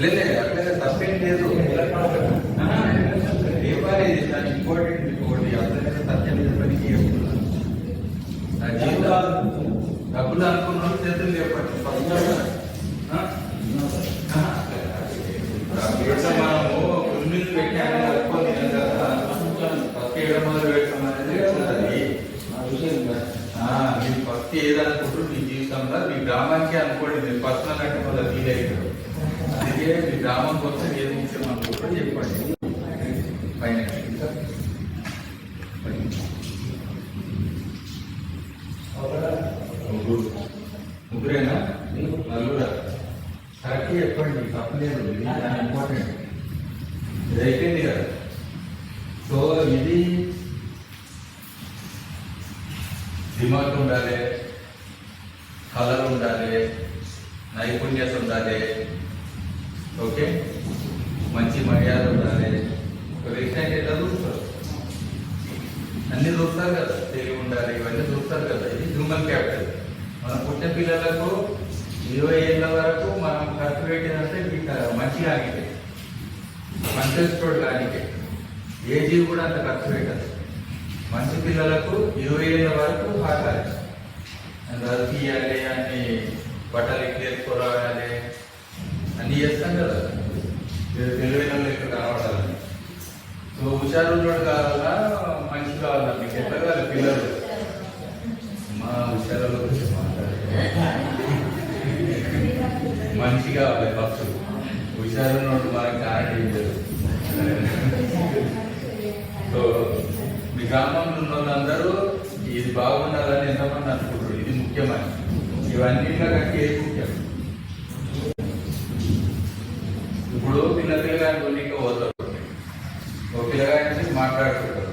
అట్లనే తప్పేం లేదు. దేవాలి దాని ఇంపార్టెంట్ ఇంకోటి అట్లనే సత్యం చెప్పడానికి డబ్బులు అనుకున్న చేతులు చెప్పండి. మనము పుల్మిల్ పెట్టి అన్ని కలుపుకొని తినాం కదా, ఫస్ట్ ఏడు మొదలు పెట్టడం అనేది మీరు ఫస్ట్ ఏదనుకుంటారు మీ జీవితంలో మీ గ్రామానికి అనుకోండి. మీరు పర్సనల్ అంటే మళ్ళీ ఫీల్ అవుతారు. అందుకే మీ గ్రామం కోసం ఏది ముఖ్యం అనుకుంటారో చెప్పండి. పైన ముగ్గురేనా నలుగురా కరెక్ట్ చెప్పండి. తప్పలేదు, ఇది చాలా ఇంపార్టెంట్. ఇది అయిపోయింది కదా. సో ఇది దిమాగ్ ఉండాలి, కలర్ ఉండాలి, నైపుణ్యత ఉండాలి, ఓకే, మంచి మర్యాద ఉండాలి. ఒక వ్యక్తి అంటే ఎట్లా చూస్తారు, అన్ని చూస్తారు కదా, తెలివి ఉండాలి, ఇవన్నీ చూస్తారు కదా. ఇది హ్యూమన్ క్యాపిటల్. మన పుట్టిన పిల్లలకు 20 ఏళ్ళ వరకు మనం ఖర్చు పెట్టినంటే మంచిగా ఆగితే, మంచి ఆగితే ఏ జీవి కూడా అంత ఖర్చు పెట్టదు. మంచి పిల్లలకు 20 ఏళ్ళ వరకు హాకాలి, అది తీయాలి, అన్ని బట్టలు ఎక్కేసుకోరాలి, అన్నీ చేస్తాం కదా. తెలివైన లెక్క కావాలని. సో హుషారు కావాలా, మంచి కావాలా, మీకు ఎట్లా కావాలి పిల్లలు? మా హుషారులో గురించి మాట్లాడాలి, మంచి కావాలి ఫస్ట్. హుషారు నోటు మనకి కారణం. సో మీ గ్రామంలో ఉన్న వాళ్ళందరూ ఇది బాగుండాలని ఎంతమంది అనుకుంటారు? ఇది ముఖ్యమని. ఇవన్నిట్లో కంటే ఏది ముఖ్యం? ఇప్పుడు పిల్లగాని కొన్నిక పోతారు, ఒక పిల్లగాని మాట్లాడుతుంటారు.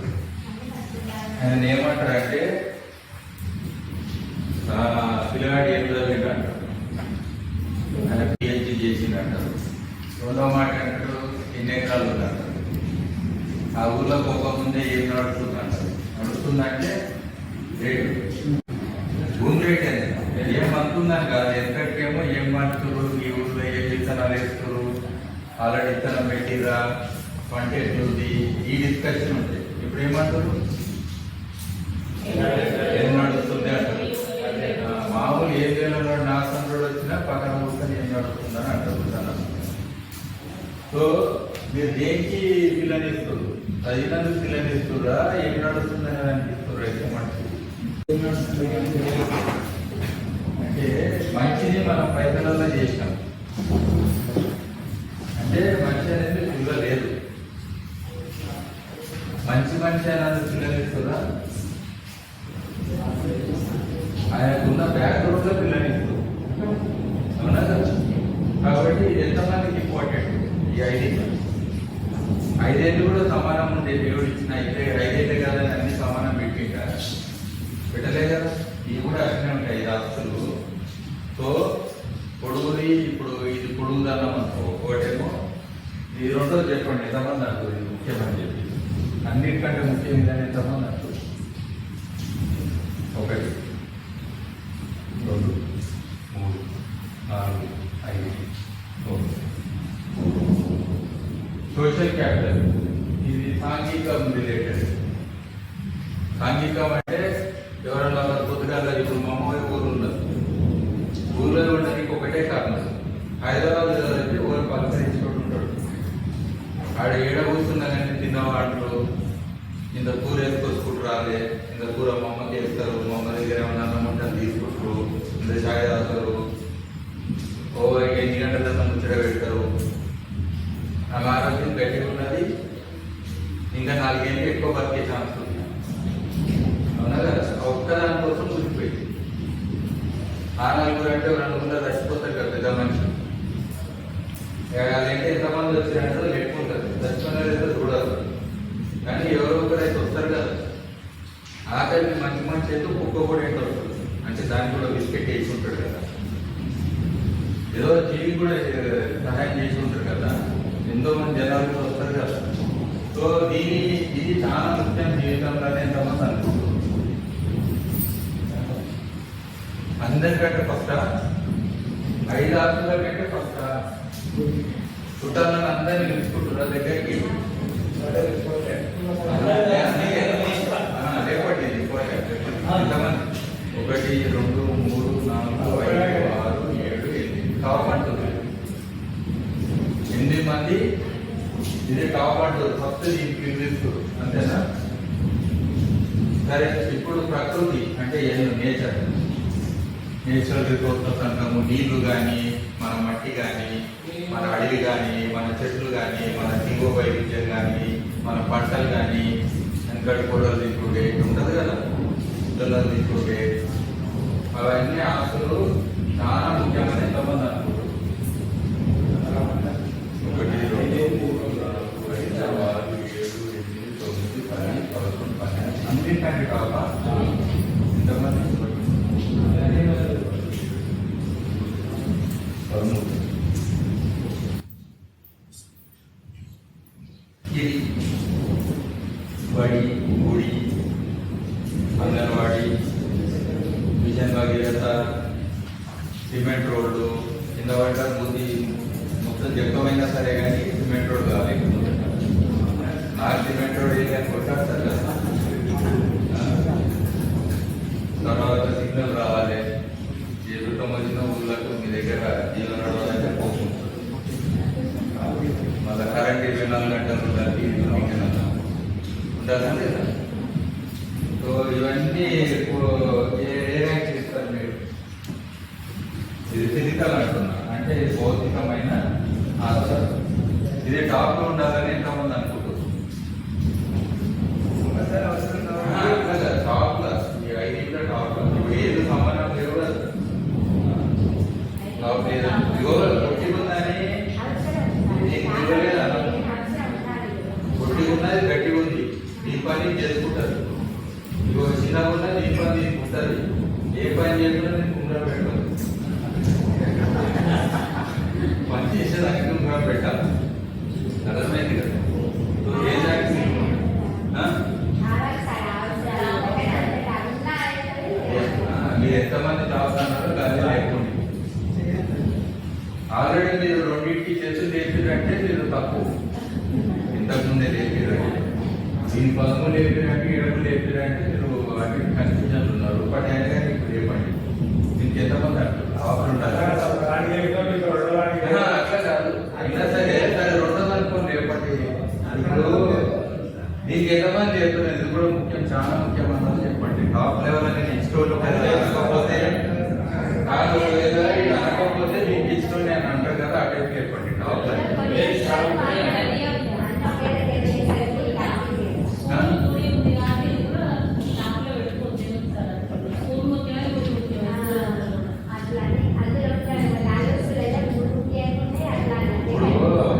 ఆయన ఏమంటారంటే పిల్లగాడు ఏం చదివిండు అంటారు, ఆయన పిహెచ్డి చేసిండు అంటారు. రెండో మాట అంటారు ఎన్ని ఎకరాలు ఉందంటారు. ఆ ఊర్లో పోకముందే ఏం నడుస్తుంది అంటారు. నడుస్తుందంటే రేటు, భూమి రేట్ అనేది ఏం అనుకుందాం కాదు. ఎక్కడికేమో ఏం పండుతున్నారు, ఈ ఊళ్ళో ఏం విత్తనాలు వేస్తున్నారు, ఆల్రెడీ విత్తనం పెట్టిరా, పంట ఎట్లుంది, ఈ డిస్కషన్ ఉంటాయి. ఇప్పుడు ఏమంటారు, ఏం నడుస్తుంది అంటారు. మామూలు ఏం చేయాలో నాశనం రోడ్ వచ్చినా పక్కన కూర్చొని ఏం నడుస్తుందని అంటారు. సో మీరు దేనికి పిల్లనిస్తారు? తగినందుకు పిల్లనిస్తురా, ఏం నడుస్తుందని అనిపిస్తారు? అయితే అంటే మంచిని మనం పైసలలో చేసినాం అంటే మంచి అనేది పిల్ల లేదు. మంచి అనేది పిల్లనిస్తురా, ఆయనకున్న బ్యాక్గ్రౌండ్ లో పిల్లనిస్తారు. అవునా కదా? కాబట్టి ఎంతమందికి ఇంపార్టెంట్ ఈ 5 ఏళ్ళు కూడా సమానం ఉండే. దేవుడు ఇచ్చిన 5 కాదని అన్ని సమానం పెట్టలే కదా. ఇవి కూడా అట్లనే ఉంటాయి 5 ఆస్తులు. సో పొడుగుది, ఇప్పుడు ఇది పొడుగు దన్నం అనుకో, ఒకటేమో ఇది. రెండో చెప్పండి ఎంతమంది అంటారు ఇది ముఖ్యమని చెప్పి? అన్నిటికంటే ముఖ్యం కానీ ఎంతమంది అంటారు? 1 2 3 4 5 సోషల్ క్యాపిటల్. ఇది సాంఘికం రిలేటెడ్. సాంఘికం అంటే ఎవరన్నా పొద్దుగాల ఇప్పుడు మా అమ్మాయి ఊరు ఉండదు, ఊళ్ళో ఉండడానికి ఒకటే కారణం, హైదరాబాద్ చదివితే ఊరు పలకరించుకుంటుంటాడు. ఆడ ఏడ కూర్చున్నానని తిన్నవాళ్ళు ఇంత కూర వేసుకొచ్చుకుంటూ రాలే, ఇంత కూర మా అమ్మకి వేస్తారు, మా అమ్మ దగ్గర ఏమన్నా అన్నం ఉంటుంది తీసుకుంటారు, ఇంత ఛాయ్ తాగుతారు, ఓవరికి 8 గంటల ముచ్చట పెడతారు. నాకు ఆరోగ్యం గట్టిగా ఉన్నది, ఇంకా 4 ఏళ్ళు ఎక్కువ బతికే ఛాన్స్ ఉంది. అవునా కదా? ఒక్కదాని కోసం కూలిపోయింది. ఆ 4 అంటే 2 గంటలు చచ్చిపోతారు కదా పెద్ద మనిషి. అదేంటే ఎంతమంది వచ్చినట్టు పెట్టుకుంటారు, చచ్చిపోయినైతే చూడాలి. కానీ ఎవరో ఒకరైతే వస్తారు కదా. ఆఖరికి మంచి అయితే కుక్క కూడా ఏంటో వస్తుంది అంటే దానికి కూడా బిస్కెట్ వేసి ఉంటాడు కదా, ఏదో జీవి కూడా సహాయం చేసి ఉంటారు కదా. ఎంతో మంది జనాలు కూడా వస్తారు కదా. సో ఇది చాలా ముఖ్యం జీవితంలోనే. ఎంతమంది అనుకుంటున్నారు? అందరికంటే ఫస్ట్ 5 ఆస్తుల కంటే ఫస్ట్ చుట్టాలను అందరినీ నిలుచుకుంటున్నారు దగ్గరికి రేపటి ఎంతమంది 1 2 3 4 5 6 7 8 టాప్ అంటున్నారు 8 మంది ఇదే టాప్ అంటారు ఫస్ట్ దీనికి నిలుస్తారు అంతేనా. సరే ఇప్పుడు ప్రకృతి అంటే నేచురల్ రిసోర్సెస్ సంఘము నీళ్లు కానీ మన మట్టి కానీ మన అడవి కానీ మన చెట్లు కానీ మన దిగువ వైవిధ్యం కానీ మన పంటలు కానీ వెనకటి కూడలు తీసుకుంటే ఉంటుంది కదా పిల్లలు తీసుకుంటే అవన్నీ ఆస్తులు చాలా ముఖ్యమైన ఎంతమంది అనుకుంటారు 1 2 3 4 5 6 7 8 9 10 11 12 అన్నింటి కావా ఎంతమంది 13 ఇది బడి గుడి అంగన్వాడీ మిషన్ భగీరథ సిమెంట్ రోడ్లు కింద పడ్డ ముందు మొత్తం జక్కమైనా సరే కానీ సిమెంట్ రోడ్ కావాలి నాకు సిమెంట్ రోడ్ ఏదైనా కొట్టాడతారు కదా. తర్వాత సిగ్నల్ రావాలి ఏ చుట్టం వచ్చిన ఊళ్ళకు మీ దగ్గర జీవన నడవాలంటే పోతుంది మళ్ళీ కరెంట్ 24 గంటలు ఉండాలి ఉండాలా లేదా. సో ఇవన్నీ ఏ ర్యాంక్ ఇస్తారు మీరు ఇది ఫిజికల్ అంటున్నా అంటే భౌతికమైన ఆధారం ఇది టాప్లో ఉండాలని ఎంతమంది అనుకుంటున్నారు టాప్లో ఈ 5 టాప్లో ఇప్పుడు ఏది సంబంధం లేవు కదా టాప్ లేదా కొట్టి ఉందని కొట్టి ఉన్నది గట్టి ఉంది ఈ పని చేసుకుంటారు ఇగో చిన్నగా ఉన్నది ఈ పని తీసుకుంటుంది ఏ పని చేస్తున్నా నేను కుంగర పెట్టాను పని చేసేదానికి కుంగర పెట్టాలి అర్థమైంది కదా. ఏ దానికి మీరు ఎంతమంది జాబ్స్ అన్నారో దాన్ని లేకుండా ఆల్రెడీ మీరు 2కి చేతులు లేపిరంటే మీరు తప్పు ఇంతకుముందే లేపిరంటే దీని పదము లేపిరంటే 7 లేపిరంటే మీరు అటు కన్ఫ్యూజన్ ఉన్నారు. బట్ అయినా కానీ ఇప్పుడు లేపండి దీనికి ఎంతమంది అంటారు ఆఫర్ ఉండాలి అట్లా కాదు అయినా సరే సరే 200 అనుకోని లేపండి. ఇప్పుడు దీనికి ఎంతమంది చెప్తున్నారు ఇది కూడా ముఖ్యం చాలా ముఖ్యమన్నది చెప్పండి. టాప్ లెవెల్ అని నెక్స్ట్ లేకపోతే కాదు లేదా అనకపోతే దీనికి ఇష్టం నేను అంటారు కదా అటు చెప్పండి. టాప్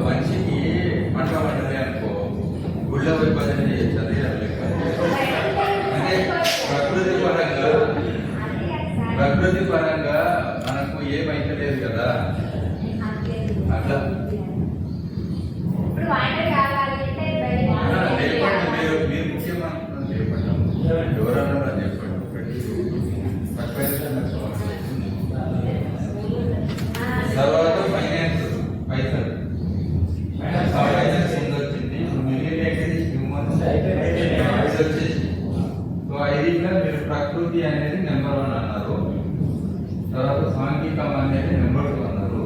మనిషికి పంట పంటది అనుకో గుళ్ళ పోయి భజన చేయొచ్చది అంటే ప్రకృతి పరంగా మనకు ఏమైతే లేదు కదా అట్లా లేపండి మీరు ముఖ్యమంత్రి లేపండి ఎవరన్నా చెప్పండి తర్వాత ఫైనాన్స్ పైసలు ఫైనాన్స్ ముందు వచ్చింది వచ్చేసి సో 5 మీరు ప్రకృతి అనేది నెంబర్ 1 అన్నారు. తర్వాత సాంఘికం అనేది నెంబర్ 2 అన్నారు.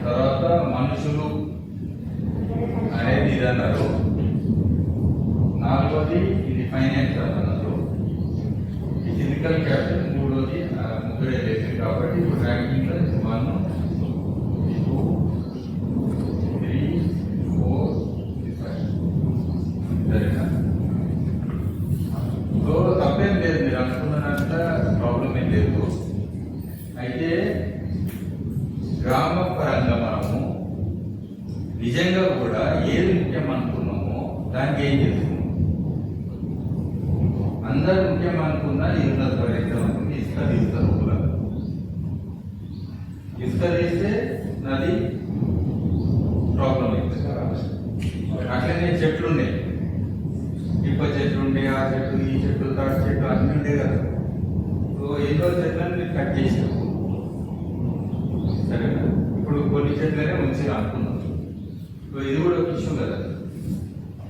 తర్వాత మనుషులు అనేది ఇది అన్నారు. 4వది ఇది ఫైనాన్స్ అన్నారు. ఫిజికల్ క్యాపిటల్ 3వది ముగ్గురే చేసింది కాబట్టి ఇప్పుడు ర్యాంకింగ్ లో 1 2 3 4 5 సరేనా. సో తప్పేం లేదు మీరు అనుకున్నంత ప్రాబ్లం ఏం లేదు. అయితే గ్రామ పరంగా మనము నిజంగా కూడా ఏది ముఖ్యం అనుకున్నామో దానికి ఏం చేస్తున్నాం. అందరు ముఖ్యం అనుకున్నా ఇసుక తీస్తారు ఇసుక తీస్తే నది ప్రాబ్లం అవుతుంది. అట్లనే చెట్లు ఉన్నాయి ఇప్ప చెట్లు ఉండే ఆ చెట్టు ఈ చెట్టు తాటి చెట్టు అన్నీ ఉండే కదా. సో ఎన్నో చెట్లను మీరు కట్ చేసారు ఉంచేట్లనే ఉంచి అనుకున్నాం. సో ఇది కూడా ఒక ఇష్యూ కదా.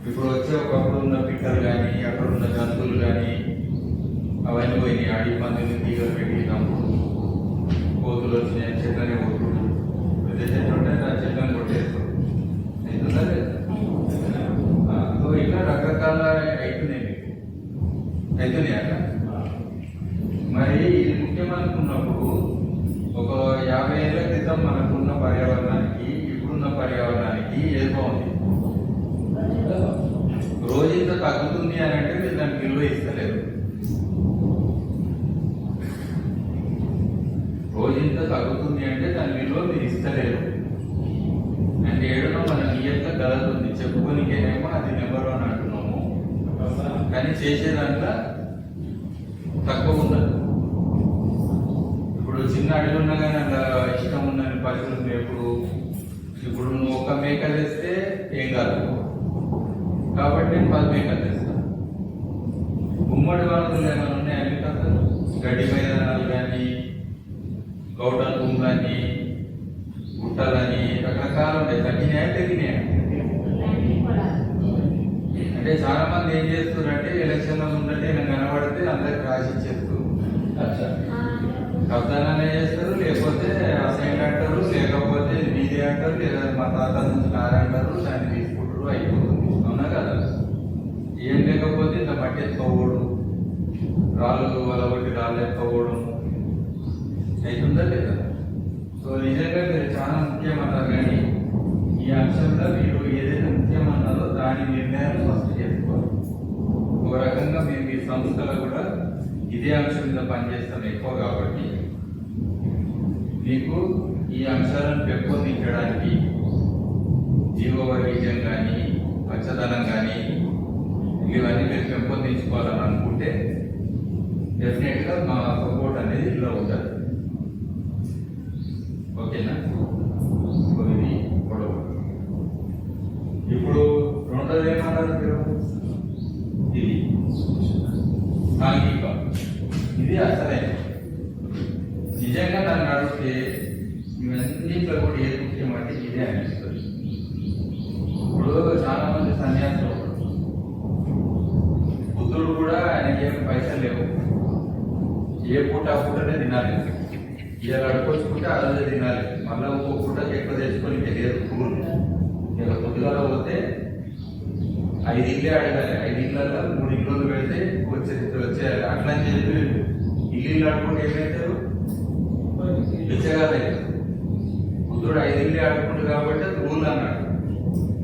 ఇప్పుడు వచ్చే ఒకప్పుడు ఉన్న పిక్కలు కానీ అక్కడ ఉన్న జంతువులు కానీ అవన్నీ పోయినాయి. అడిగి మందిని తీగలు పెట్టినప్పుడు కోతులు వచ్చినాయి, చెట్లనే కొట్టుడు, పెద్ద చెట్లు ఉంటే ఆ చెట్లను కొట్టేస్తారు. అవుతుందా లేదా? సో ఇట్లా రకరకాల అవుతున్నాయి మీకు అవుతున్నాయి అట్లా. మరి ఇది ముఖ్యమనుకున్నప్పుడు ఒక 50 ఏళ్ల క్రితం మనకున్న పర్యావరణానికి ఇప్పుడున్న పర్యావరణానికి ఏది బాగుంది? రోజు ఇంత తగ్గుతుంది అని అంటే మీరు దానికి విలువ ఇస్తలేరు. రోజు ఇంత తగ్గుతుంది అంటే దాని విలువ మీరు ఇస్తలేరు. అంటే ఏడునో మన నియంత కలుగుతుంది. చెప్పుకోనికేమో అది నెంబర్ 1 అంటున్నాము, కానీ చేసేదాంట్లో తక్కువ ఉండదు. ఇప్పుడు చిన్న అడవి ఉన్నా కానీ అలా ఇష్టం ఉందని పశువులు మేపుడు. ఇప్పుడు నువ్వు ఒక మేక తెస్తే ఏం కాదు కాబట్టి నేను 10 మేకలు తెస్తాను. ఉమ్మడి వనరులు ఏమైనా ఉన్నాయని కదా, గడ్డి మైదానాలు కానీ గౌడల భూములని గుట్టలని రకరకాలు ఉంటాయి. తగ్గినాయా తగ్గినాయా? అంటే చాలా మంది ఏం చేస్తున్నారంటే ఎలక్షన్లో ఉన్నట్టు నేను కనబడితే అందరికి రాసి ఇచ్చేస్తారు. కబ్జాలనే చేస్తారు, లేకపోతే అసైన్ అంటారు, లేకపోతే మీదే అంటారు, లేదా మా తాత నుంచి నారంటారు, దాన్ని తీసుకుంటారు, అయిపోతుంది. అవునా కదా? ఏం లేకపోతే ఇంత మట్టి ఎత్తుకోవడం, రాళ్ళు వలగొట్టి రాళ్ళు ఎత్తుకోవడం అవుతుందా లేదా? సో నిజంగా మీరు చాలా ముఖ్యమన్నారు, కానీ ఈ అంశంలో మీరు ఏదైతే ముఖ్యమన్నారో దాని నిర్ణయాలు ఫస్ట్ చేసుకోవాలి. ఒక రకంగా మేము మీ సంస్థలో కూడా ఇదే అంశం మీద పనిచేస్తాం ఎక్కువ కాబట్టి మీకు ఈ అంశాలను పెంపొందించడానికి జీవ వైవిధ్యం కానీ పచ్చదనం కానీ ఇవన్నీ మీరు పెంపొందించుకోవాలని అనుకుంటే డెఫినెట్గా మా సపోర్ట్ అనేది ఇలా ఉంటుంది. ఓకేనా? ఇది గొడవ. ఇప్పుడు రెండోది ఏమన్నారు మీరు? ఇది సాంఘిక. ఇది అసలే నిజంగా నన్ను అడిగితే ఇవన్నింటిలో కూడా ఏది ముఖ్యమంటే ఇదే అనిపిస్తుంది. ఇప్పుడు చాలా మంది సన్యాసులు, బుద్ధుడు కూడా ఆయనకి ఏమి పైసలు లేవు, ఏ పూట ఆ పూటనే తినాలి. ఇలా అడుకొచ్చుకుంటే అదే తినాలి, మళ్ళీ ఇంకో పూట ఎక్కువ తెచ్చుకొని తెలియదు. ఇలా పొద్దుగాల పోతే 5 ఇళ్ళే అడగాలి, 5 ఇళ్ళల్లో 3 ఇళ్ళు పెడితే వచ్చేయాలి. అట్లా అని చెప్పి ఇల్లు ఆడుకుంటే ఏమవుతారు? పిచ్చగాలి. బుద్ధుడు 5 ఇళ్ళే ఆడుకుంటు కాబట్టి రూల్ అన్నాడు.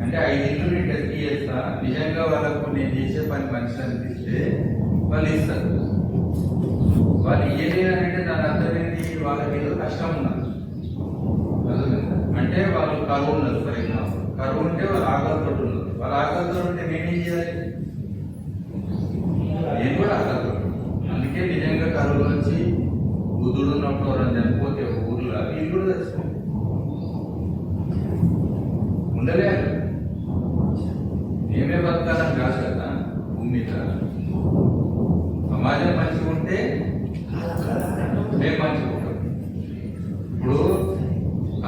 అంటే 5 ఇళ్ళు నేను టెస్ట్ చేస్తా, నిజంగా వాళ్ళకు నేను చేసే పని మంచి అనిపిస్తే వాళ్ళు ఇస్తారు. వాళ్ళు ఏది అంటే దాని అర్థం ఏంటి? వాళ్ళకి ఏదో కష్టం ఉన్నారు అంటే వాళ్ళు కరువు ఉన్నారు. ఫర్ ఎగ్జాంపుల్ కరువు ఉంటే వాళ్ళు ఆకలితో ఉన్నారు. వాళ్ళ ఆకలితో ఉంటే నేనేం చేయాలి? నేను కూడా ఆకలితో. అందుకే నిజంగా కరువు వచ్చి బుద్ధుడు ఉన్నప్పుడు ఎవరైనా చనిపోతే ఊర్లో వీళ్ళు కూడా తెచ్చుకో ఉండలేదు. మేమే బతకాలని కాదు కదా భూమి మీద. సమాజం మంచిగా ఉంటే మేము మంచిగా ఉంటాం. ఇప్పుడు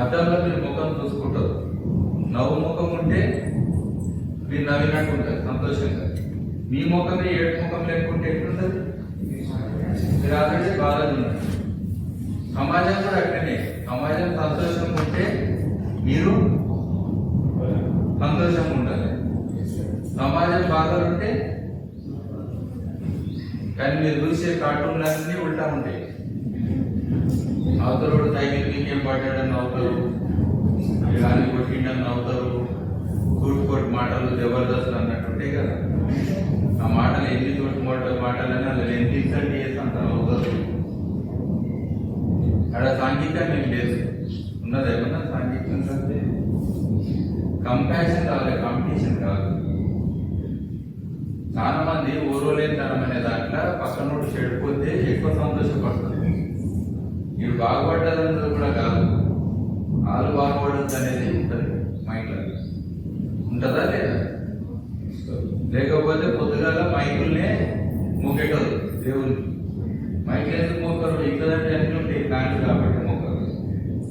అద్దంలో మీరు ముఖం చూసుకుంటారు, నవ్వు ముఖం ఉంటే మీరు నవ్వినట్టు ఉంటుంది సంతోషంగా. మీ ముఖమే ఏడు ముఖం లేకుంటే ఎట్లుంటుంది? మీరు ఆల్రెడీ బాధలు ఉన్నారు. సమాజం కూడా అట్లనే. సమాజం సంతోషంగా ఉంటే మీరు సంతోషంగా ఉండాలి. సమాజం బాధలు ఉంటే కానీ మీరు చూసే కార్టూన్లన్నీ ఉల్టా ఉంటాయి. అవతలోడు సైకిల్ మీకేం పడ్డాడని నవ్వుతారు, కానీ కొట్టిండని నవ్వుతారు, కూటుకోటి మాటలు జబర్దస్త్ అన్నట్టు ఉంటాయి కదా. ఆ మాటలు ఎన్ని చోటు మాటలైనా అలా ఎన్ని ఇన్సల్ట్ చేసి అంత నవ్వుతారు. అక్కడ సాంఘికంగా నేను లేదు ఉన్నది. ఏమన్నా సాంఘికంగా కంపారిజన్ కావాలి, కాంపిటీషన్ కాదు. చాలా మంది ఊరోలేనితనం అనే దాంట్లో పక్కనోడు చెడిపోతే ఎక్కువ సంతోషపడుతుంది. మీరు బాగుపడ్డదని కూడా కాదు, వాళ్ళు బాగుపడద్దు అనేది ఉంటుంది మైండ్లో. ఉంటుందా లేదా? లేకపోతే పొద్దుగాల మైకుల్నే మొక్కేటోదు దేవుని. మైకులు ఎందుకు మొక్కరు? ఇంకదంటే అన్ని ఉంటాయి ప్లాంట్ కాబట్టి మొక్కరు.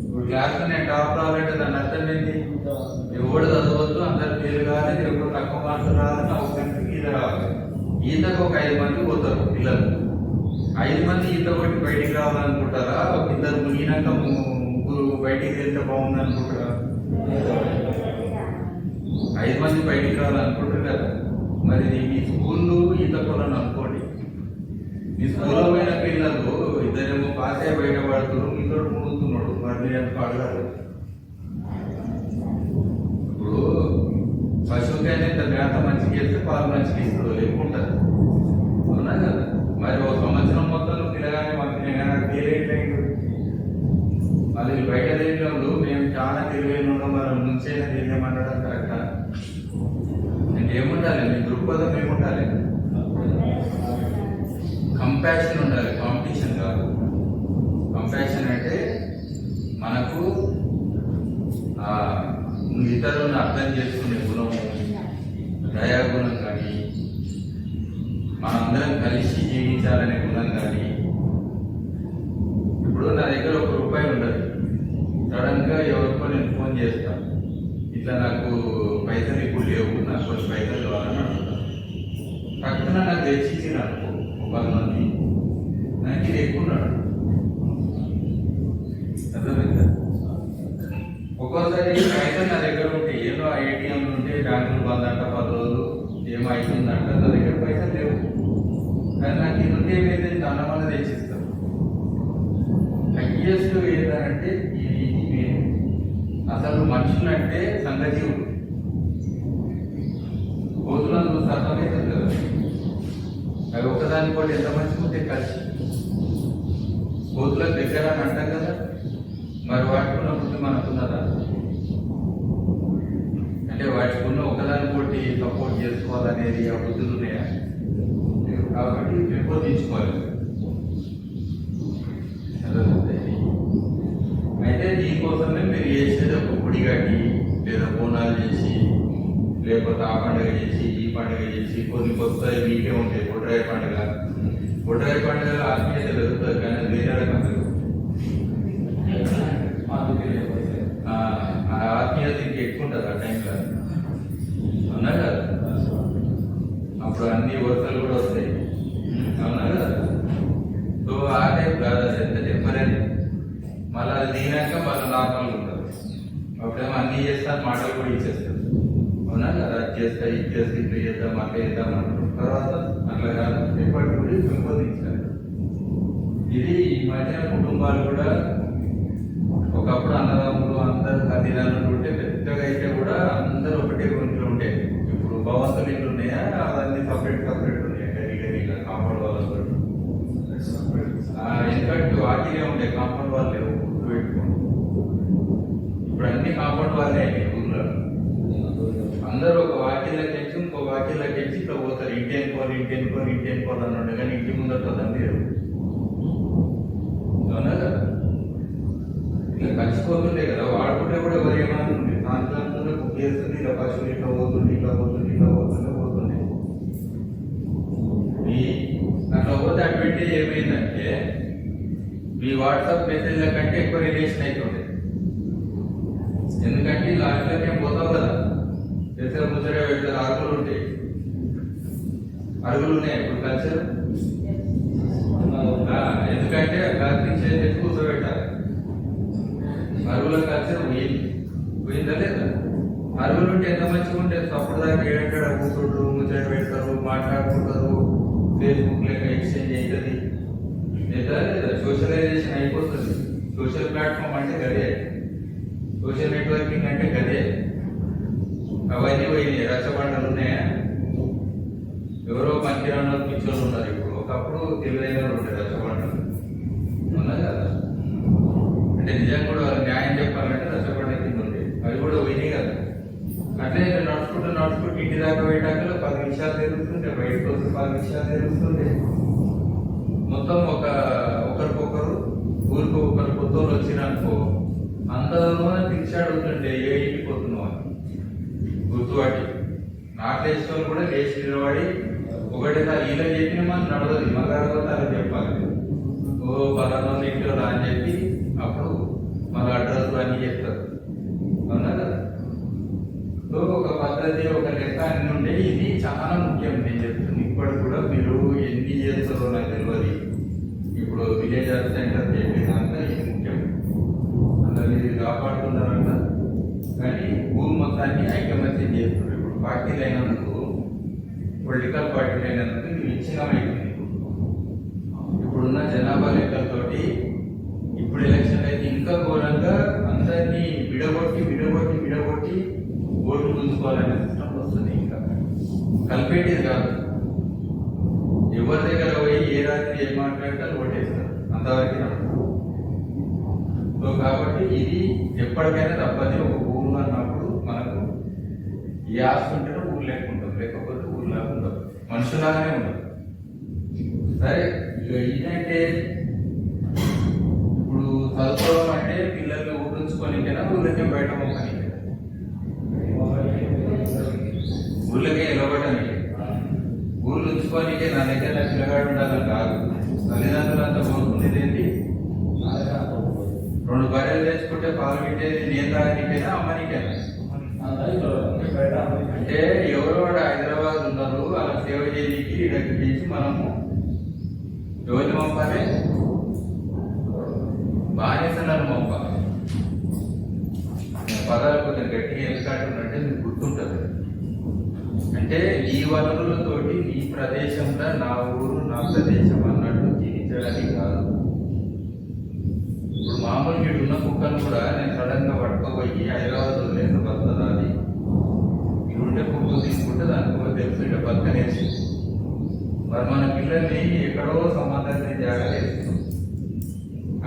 ఇప్పుడు క్లాస్లో నేను టాప్ పోవాలంటే దాని అర్థం ఏంటి? ఎవడు చదవద్దు, అందరు పేరు కావాలి, ఎవరు తక్కువ మార్కులు రావాలని ఒక గంటకి ఈత రావాలి. ఈతకు ఒక 5 మంది పోతారు పిల్లలు. 5 మంది ఈత కొట్టి బయటికి రావాలనుకుంటారా? ఒక ఇద్దరు మునిగినాక ముగ్గురు బయటికి వెళ్తే బాగుంది అనుకుంటారా? 5 మంది బయటికి రావాలనుకుంటారు కదా. మరి మీ స్కూల్లో ఈత కొలను అనుకోండి, మీ స్కూల్లో పోయిన పిల్లలు ఇద్దరేమో పాస్ అయ్యి బయట పడుతున్నారు, మీతో మునుగుతున్నాడు, మరి మీరు ఎంత అడగారు? ఇప్పుడు పశువుకి ఇంత మేత మంచిగా చేస్తే పాలు మంచిగా ఇస్తాడు, లేకుంటుంది. అవునా కదా? మరి ఒక సంవత్సరం మొత్తం పిల్లగానే పంపినా కానీ పేరేంటైండు? వాళ్ళు బయట తెలియని వాళ్ళు మేము చాలా తెలివైన ఉన్నాం, మనం నుంచైనా తెలియమండడం కరెక్టా? ఏముండాలి? మీ దృక్పథం ఏముండాలి? కంపాషన్ ఉండాలి, కాంపిటీషన్ కాదు. కంపాషన్ అంటే మనకు ఇతరులను అర్థం చేసుకునే గుణము, దయాగుణం కానీ, మనందరం కలిసి జీవించాలనే గుణం కానీ. ఇప్పుడు నా దగ్గర ₹1 ఉండదు, సడన్గా ఎవరికో నేను ఫోన్ చేస్తాను, ఇట్లా నాకు పైసలు ఇప్పుడు లేవు, నాకు కొంచెం పైసలు కావాలని అడుగుతాను. తక్కువ నాకు తెచ్చిచ్చిన అనుకో 10 మంది, నాకు ఇది ఎక్కువ ఉన్నాడు. అర్థమైందా? ఒక్కోసారి పైసలు నా దగ్గర ఉంటే, ఏదో ATM ఉంటే బ్యాంకులు బంద్ అంట 10 రోజులు ఏమో అవుతుందంట, నా దగ్గర పైసలు లేవు. కానీ నాకు ఇది ఉంటే ఏమైతే చాలా మంది తెచ్చిస్తాను. హైయెస్ట్ ఏంటంటే ఇది అసలు మనుషులు అంటే సంఘజీవుడు. కోతులను అర్థమవుతుంది కదా, అవి ఒకదాని కూడా ఎంత మంచిగా ఉంటే కలిసి కోతులకు దగ్గర అని అంటాం కదా. మరి వాటికి ఉన్న బుద్ధి మనకున్నదా? అంటే వాటికి ఉన్న ఒకదాని కోటి సపోర్ట్ చేసుకోవాలనేది ఆ బుద్ధులు ఉన్నాయా? కాబట్టి పెంపొందించుకోవాలి. అయితే దీనికోసమే మీరు చేసేది ఒక గుడి కట్టి, లేదా బోనాలు చేసి, లేకపోతే ఆ పండుగ చేసి, ఈ పండుగ చేసి, కొన్ని కొత్త మీకే ఉంటాయి. బొడ్రాయి పండుగ ఆత్మీయత పెరుగుతుంది, కానీ వేరే రకం ఆత్మీయత ఇంక ఎక్కువ ఉంటుంది ఆ టైంలో. అవునా కదా? అప్పుడు అన్ని వరుసలు కూడా వస్తాయి. అవునా కదా? సో ఆ టైం కాదు, అది ఎంత టెంపరీ. మళ్ళీ అది తినాక మళ్ళీ నార్మల్గా ఉంటుంది. అప్పుడేమో అన్నీ చేస్తాను, మాటలు కూడా ఇచ్చేస్తారు. అవునా కదా? అది చేస్తా, ఇది చేస్తే ఇట్లా చేద్దాం, అట్లా చేద్దాం అంటారు. తర్వాత అట్లా కాదు, ఎప్పటి కూడా పెంపొందించాలి. ఇది ఈ మధ్యన కుటుంబాలు కూడా ఒకప్పుడు అన్నదమ్ములు అందరూ కదిలాలు ఉంటే పెద్దగా అయితే కూడా అందరూ ఒకటే ఇంట్లో ఉంటే. ఇప్పుడు భవంతులు ఇల్లు ఉన్నాయా? అవన్నీ సపరేట్ ఉన్నాయా? గదిగా కాంపౌండ్ వాళ్ళతో. ఎందుకంటే వాటినే ఉంటాయి, కాంపౌండ్ వాళ్ళు లేవు, గుర్తుపెట్టుకోండి. ఇప్పుడు అన్ని కాంపౌండ్ వాళ్ళే అయినాయి ఊళ్ళో. అందరూ ఒక వాకిళ్ళకి వచ్చి ఇంకో వాకిళ్ళకి వచ్చి ఇట్లా పోతారు. ఇంటి అనుకోని అన్నాడు, కానీ ఇంటి ముందర లేరు. అవునా కదా? ఇలా కలిసిపోతుండే కదా, వాడుకుంటే కూడా ఎవరు ఏమనుకుంటే దాంట్లో కుక్ చేస్తుంది, ఇలా పశువులు ఇట్లా పోతుంది. అట్లా పోతే అడ్వాంటేజ్ ఏమైందంటే, మీ వాట్సాప్ మెసేజ్ల కంటే ఎక్కువ రిలేషన్ అవుతుంది. ఎందుకంటే లాస్ట్లోకి ఏం పోతావు కదా, ఎక్కడ ముచ్చట పెడతారు, అరుగులు ఉంటాయి. అరుగులు ఉన్నాయి ఇప్పుడు కల్చర్. ఎందుకంటే కత్తించే కూర్చోబెట్టాలి. అరుగుల కల్చర్ పోయిందా లేదా? అరుగులు ఉంటే ఎంత మంచిగా ఉంటుంది. అప్పుడు దాకా ఏడంటాడు కూర్చుంటారు, ముచ్చట పెడతారు, మాట్లాడుకుంటారు, ఫేస్బుక్ లెక్క ఎక్స్చేంజ్ అవుతుంది. లేదా సోషలైజేషన్ అయిపోతుంది. సోషల్ ప్లాట్ఫామ్ అంటే గదే, సోషల్ నెట్వర్కింగ్ అంటే గదే. అవన్నీ పోయినాయి. రచ్చబండలు ఉన్నాయా? ఎవరో మంచిరాళ్ళు పిచ్చోళ్ళు ఉన్నారు ఇప్పుడు. ఒకప్పుడు తెలివైన ఉంటాయి రచ్చబండలు. ఉన్నా కదా? అంటే నిజంగా కూడా న్యాయం చెప్పాలంటే రచ్చబండ కింద ఉంది. అవి కూడా పోయినాయి కదా. అట్లే నడుచుకుంటూ ఇంటి దాకా పోయేటాక 10 నిమిషాలు జరుగుతుంటే, బయటకు వస్తే 10 నిమిషాలు జరుగుతుంటే, మొత్తం ఒకరికొకరు ఊరికి ఒకరు కొత్త వాళ్ళు వచ్చినాకో అందరూ పిలిచి అడుగుతుంటే ఏ ఇంటికి పోతున్నావు అని గుర్తుపట్టి. నాట్లు వేసుకోవాలి కూడా లేచి నిలబడి ఒకటేసారి ఇలా చెప్పిన మనం నడవదు, మళ్ళీ అలా చెప్పాలి. ఓ 10 ఇంట్లో అని చెప్పి అప్పుడు మళ్ళీ అడ్రస్ అన్నీ చెప్తారు. చాలా ముఖ్యం. నేను చెప్తుంది ఇప్పటికి కూడా మీరు ఎన్ని చేస్తారో నాకు తెలియదు. ఇప్పుడు విలేజ్ హెల్త్ సెంటర్ చేయడానికి ఇది ముఖ్యం. అందరు ఇది కాపాడుతున్నారంట, కానీ భూమి మొత్తాన్ని ఐకమత్యం చేస్తున్నారు. ఇప్పుడు పార్టీలు అయినందుకు, పొలిటికల్ పార్టీలు అయినందుకు ఇది విచ్ఛిన్నమైంది. ఇప్పుడున్న జనాభా లెక్కలతోటి ఇప్పుడు ఎలక్షన్ అయితే ఇంకా ఘోరంగా అందరినీ విడగొట్టి ఓట్లు గుంజుకోవాలనే సిస్టమ్ వస్తుంది. ఇంకా కలిపేటిది కాదు, ఎవరి దగ్గర పోయి ఏ రాత్రి ఏం మాట్లాడతారు ఓటేస్తారు, అంతవరకు నడుస్తుంది. సో కాబట్టి ఇది ఎప్పటికైనా తప్పది. ఒక ఊరు అన్నప్పుడు మనకు ఈ ఆస్తి ఉంటేనే ఊరు లేకుంటాం, లేకపోతే ఊరు లేకుండా మనుషులాగానే ఉండదు. సరే, ఇదంటే ఇప్పుడు చదువుకోవడం అంటే పిల్లల్ని ఊరుంచుకోనికైనా ఊళ్ళకే బయట మొక్కని, ఊళ్ళకే నిలబడని, ఊళ్ళు ఉంచుకోనికే నా దగ్గర పిల్లగాడు ఉండాలని కాదు. తల్లిదండ్రులంతా కోరుకునేది ఏంటి? 2 బర్రెలు తెచ్చుకుంటే పాలు పెట్టేది నేను తాగనికైనా అమ్మనికైనా. అంటే ఎవరో హైదరాబాద్ ఉన్నారు, అలా సేవ చేయడానికి ఇక్కడికి చేసి మనము ఎవరిని పంపాలి? బానిసలను పంపాలి. పదాలు కొంచెం గట్టిగా ఎందుకంటున్నట్టే మీకు గుర్తుంటుంది. అంటే ఈ వనరులతోటి ఈ ప్రదేశంలో నా ఊరు నా ప్రదేశం అన్నట్టు జీవించడానికి కాదు. ఇప్పుడు మామూలుగా ఉన్న కుక్కను కూడా నేను సడన్ గా పట్టుకోబోయి హైదరాబాద్ వదిలేసి బతుకుతుంది. అది ఇటుంటే కుక్క తీసుకుంటే దానికి తెలుసు ఇట్లా బతకనేసి. మరి మన పిల్లల్ని ఎక్కడో సంబంధాన్ని జాగ్రత్త,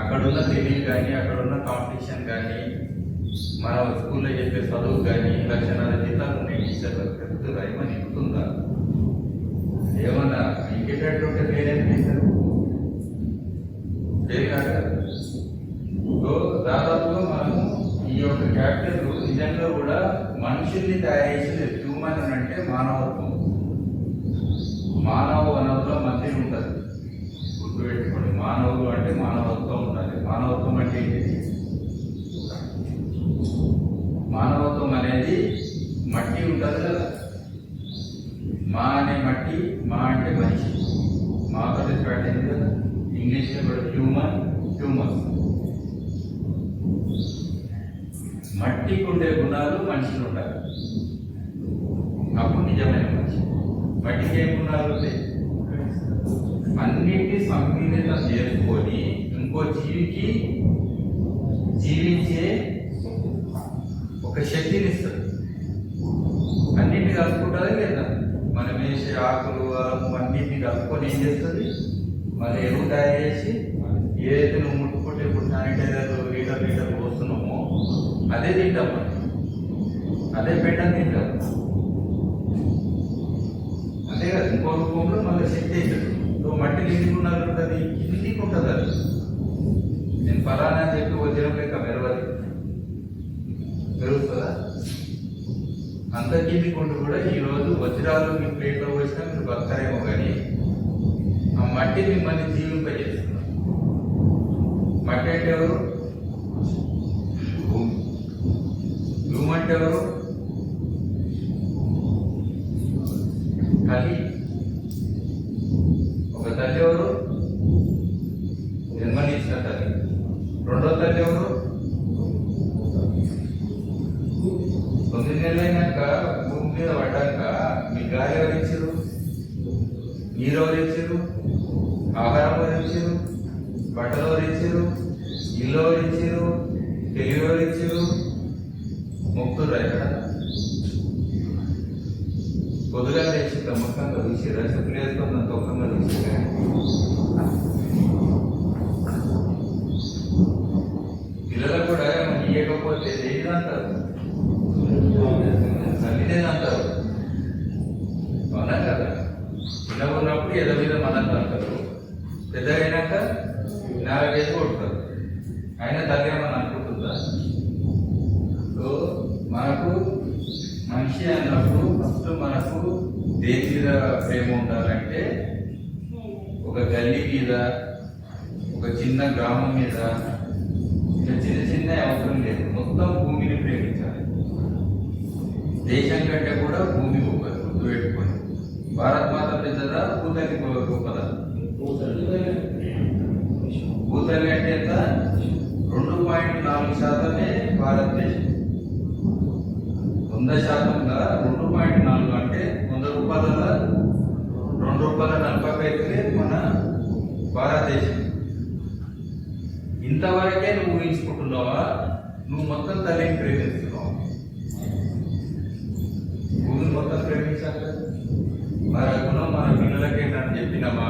అక్కడున్న తెలివి కానీ అక్కడున్న కాంపిటీషన్ కానీ మన స్కూల్లో చెప్పే చదువు కానీ లక్షణాల జీతాలు ఉన్నాయి. టీచర్లు పెరుగుతుందా? ఏమని ఎక్కుతుందా? ఏమన్నా ఇంకేటట్టుంటే పేరేం చేశారు? పేరు కాదు కదా. సో దాదాపుగా మనం ఈ యొక్క క్యాపిటల్ నిజంగా కూడా మనుషుల్ని తయారు చేసేది. హ్యూమన్ అంటే మానవత్వం. మానవ వనరులో మంచి ఉంటుంది, గుర్తుపెట్టుకోండి. మానవులు అంటే మానవత్వం ఉండాలి. మానవత్వం అంటే ఏంటి? మానవత్వం అనేది మట్టి ఉంటుంది కదా, మా అనే మట్టి, మా అంటే మనిషి, మాతో స్టార్ట్ అయింది కదా. ఇంగ్లీష్లో కూడా హ్యూమన్స్. మట్టికి ఉండే గుణాలు మనిషిలో ఉండాలి, అప్పుడు నిజమైన మనిషి. మట్టికి ఏ గుణాలు ఉంటాయి? అన్నింటి సమ్మిళితం చేసుకొని ఇంకో జీవికి జీవించే ఒక శక్తిని ఇస్తుంది. అన్నింటినీ కలుపుకుంటుందా లేదా? మనం వేసే ఆకులు అన్నింటినీ కలుపుకొని ఏం చేస్తుంది? మళ్ళీ ఎరువు తయారు చేసి ఏదైతే నువ్వు ముట్టుకుంటే ఇప్పుడు శానిటైజర్ లీటర్ పోస్తున్నామో అదే తింటాం, మనం అదే పెట్టని తింటాం. అంతే కదా. ఇంకో రూపంలో మళ్ళీ శక్తి అవుతుంది. మట్టి కిందికున్నది ఉంటుంది, కిందికి ఉంటుంది. అది నేను ఫలానా చెప్పి వజ్రం లేక పెరుగుతుందా? అంత కిందికుంటూ కూడా ఈరోజు వజ్రాలు మీ ప్లేట్లో వచ్చినా మీరు బతకరేమో, కానీ ఆ మట్టి మిమ్మల్ని జీవింపజేస్తున్నారు. మట్టి అంటే ఎవరు? భూమి అంటే ఎవరు? తల్లి. ఒక తల్లి ఎవరు? జన్మనిచ్చిన తల్లి. రెండో తల్లి ఎవరు? 9 నెలలైనాక భూమి మీద పడ్డాక మీ గాలి ఎవరిచ్చారు? నీరు ఎవరిచ్చారు? ఆహారం ఎవరిచ్చారు? బట్టలు ఎవరిచ్చారు? ఇల్లు ఎవరిచ్చారు? తెలివి ఎవరిచ్చారు? ముక్తులు ఎక్కడ? పొద్దుగా లేచి నమ్మకంగా చూసిరా? చెప్పులు వేసుకున్న తొక్కంగా చూసిరా? పిల్లలకు కూడా ఇవ్వకపోతే లేదంటారు, తల్లిదేదంటారు. అవునా కదా? చిన్నగా ఉన్నప్పుడు ఏదో మీద మనంత అంటారు, పెద్దగా అయినాక 4 ఏళ్ళు కొడతారు. అయినా తల్లి ఏమని అనుకుంటుందా? సో మనకు మనిషి అన్నప్పుడు ఫస్ట్ మనకు దేని మీద ప్రేమ ఉండాలంటే ఒక గల్లీ మీద, ఒక చిన్న గ్రామం మీద చిన్న అవసరం లేదు. మొత్తం భూమిని ప్రేమించాలి. దేశం కంటే కూడా భూమి గొప్పది, గుర్తుపెట్టుకోండి. భారత్ మాత పెద్దదా, భూతల్లి గొప్పదా? భూతల్లి అంటే ఎంత? 2.4% భారతదేశం. 100%గా 2.4 అంటే 100 రూపాయల ₹2.40 మన భారతదేశం. ఇంతవరకే నువ్వు ఊహించుకుంటున్నావా? నువ్వు మొత్తం తల్లిని ప్రేమిస్తున్నావు. భూమిని మొత్తం ప్రేమించాలి. మరి ఆ గుణం మన పిల్లలకి ఏంటని చెప్పినామా?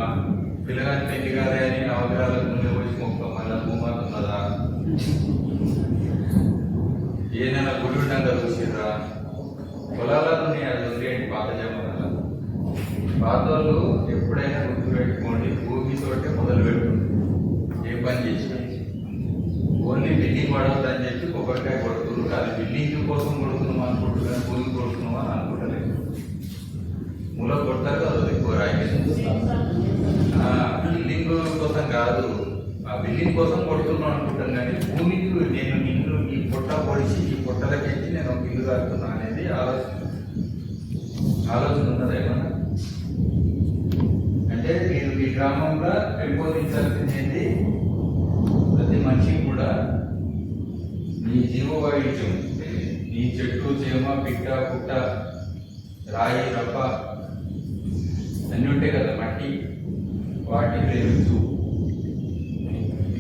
పిల్లగాని పెళ్లి కాదే అని నవగ్రహాలకు ముందే వచ్చి మొక్క మళ్ళీ భూమాత ఉన్నదా? ఏ నెల గుడి ఉండగా చూసిరా? పొలాలను అది ఉండేటి పాత జమానాల. పాత వాళ్ళు ఎప్పుడైనా గుర్తు పెట్టుకోండి, భూమితోటే మొదలు పెట్టుకోండి. ఏ పని చేసినా ఓన్లీ బిల్డింగ్ పడవద్దు అని చెప్పి కొబ్బరికాయ కొడుతున్నారు. అది బిల్డింగ్ కోసం కొడుతున్నాం అనుకుంటున్నాం, భూమి కొడుతున్నాం అని అనుకుంటలేదు. మూల కొడతారు కదా ఎక్కువ రాయి. బిల్డింగ్ కోసం కాదు, ఆ బిల్డింగ్ కోసం కొడుతున్నాం అనుకుంటాను. కానీ భూమికి నేను నిన్ను ఈ పొట్ట పొడిచి ఈ పొట్టలకెచ్చి నేను ఒక ఇల్లు కడుతున్నా అనేది ఆలోచన ఉన్నది ఏమన్నా? అంటే మీరు ఈ గ్రామంలో పెంపొందించాల్సింది ప్రతి మనిషికి కూడా నీ జీవ వైవిధ్యం, నీ చెట్టు చేమ పిట్ట పుట్ట రాయి రప్ప అన్నీ ఉంటాయి కదా, మట్టి, వాటిని ప్రేమించు.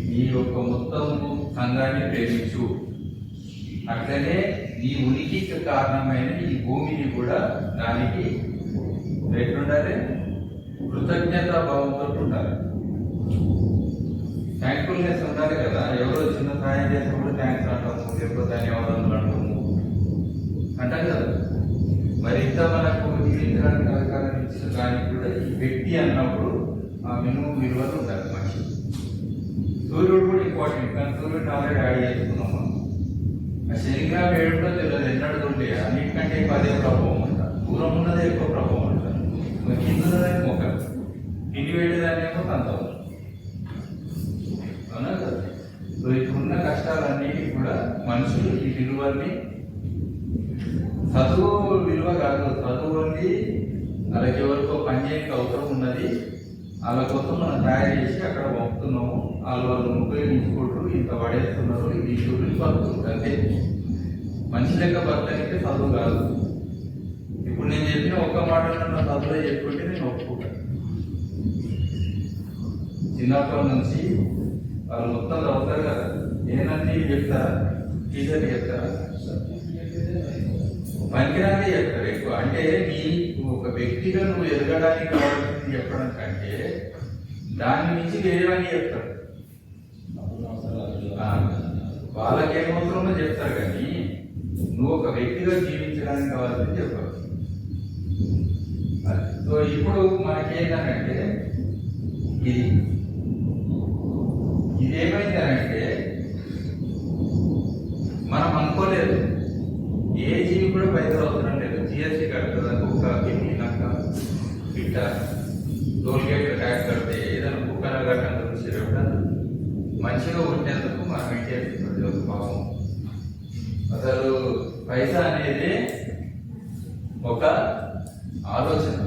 నీ యొక్క మొత్తం సంఘాన్ని ప్రేమించు. అట్లనే నీ ఉనికికి కారణమైన ఈ భూమిని కూడా దానికి ఎట్లుండాలి? కృతజ్ఞతా భావంతో ఉండాలి. థ్యాంక్ఫుల్నెస్ ఉండాలి కదా. ఎవరో చిన్న సహాయం చేసినప్పుడు థ్యాంక్స్ అంటాము, లేకపోతే ధన్యవాదాలు అంటాం కదా. మరి ఇంత మనకు జీవించడానికి అధికారం ఇచ్చిన దానికి కూడా ఈ వ్యక్తి అన్నప్పుడు ఆ మినిమం విలువలు ఉండాలి మనిషి. సూర్యుడు కూడా ఇంపార్టెంట్, కానీ సూర్యుడిని ఆల్రెడీ యాడ్ చేసుకున్నాము. ఆ శనిగ్రహం ఏడుంటో తెలియదు, ఎన్నడూ ఉండే అన్నిటికంటే ఎక్కువ అదే ప్రభావం అంటారు. దూరం ఉన్నదే ఎక్కువ ప్రభావం అంటారు. మరి కింద ఉన్నదాన్ని మొక్క తిండి వేడేదాన్ని ఏమో తంతం. అవునా కదా? సో ఇప్పుడున్న కష్టాలన్నిటి కూడా మనుషులు ఈ విలువల్ని, చదువు విలువ కాదు, చదువు అండి అలాగే ఎవరికో పనిచేయడానికి అవసరం ఉన్నది, వాళ్ళ కోసం మనం తయారు చేసి అక్కడ పంపుతున్నాము. వాళ్ళు ఉపయోగించుకుంటారు, ఇంత పడేస్తున్నారు, ఇది చూసి బతుకుతుంది అంతే. మనిషి లెక్క బతకనికే చదువు కాదు. ఇప్పుడు నేను చెప్పిన ఒక్క మాట నా చదువులో చెప్పుకుంటే నేను ఒప్పుకుంటాను. చిన్నప్పటి నుంచి వాళ్ళు మొత్తం చదువుతారు కదా, ఏనన్నీ చెప్తారా? టీచర్లు చెప్తారా? పనికిరాంతి చెప్తారు ఎక్కువ. అంటే నీ ఒక వ్యక్తిగా నువ్వు ఎదగడానికి కావాల్సింది చెప్పడం కంటే దాని నుంచి వేరేవన్నీ చెప్తారు. వాళ్ళకేమవసరమో చెప్తారు, కానీ నువ్వు ఒక వ్యక్తిగా జీవించడానికి కావాల్సింది చెప్పారు. సో ఇప్పుడు మనకేంటంటే ఇదేమైందనంటే మనం అనుకోలేదు, ఏ జీవి కూడా పైసలు అవసరం లేదు. జిఎస్టీ కడుతుంది, కుక్క పిల్లి నక్క పిట్ట టోల్గేట్ ట్యాక్స్ కడితే ఏదైనా కుక్కన కట్టడం చూసేటప్పుడు మంచిగా ఉండేందుకు మనం ఏం చేస్తుంది పాపం. అసలు పైసా అనేది ఒక ఆలోచన,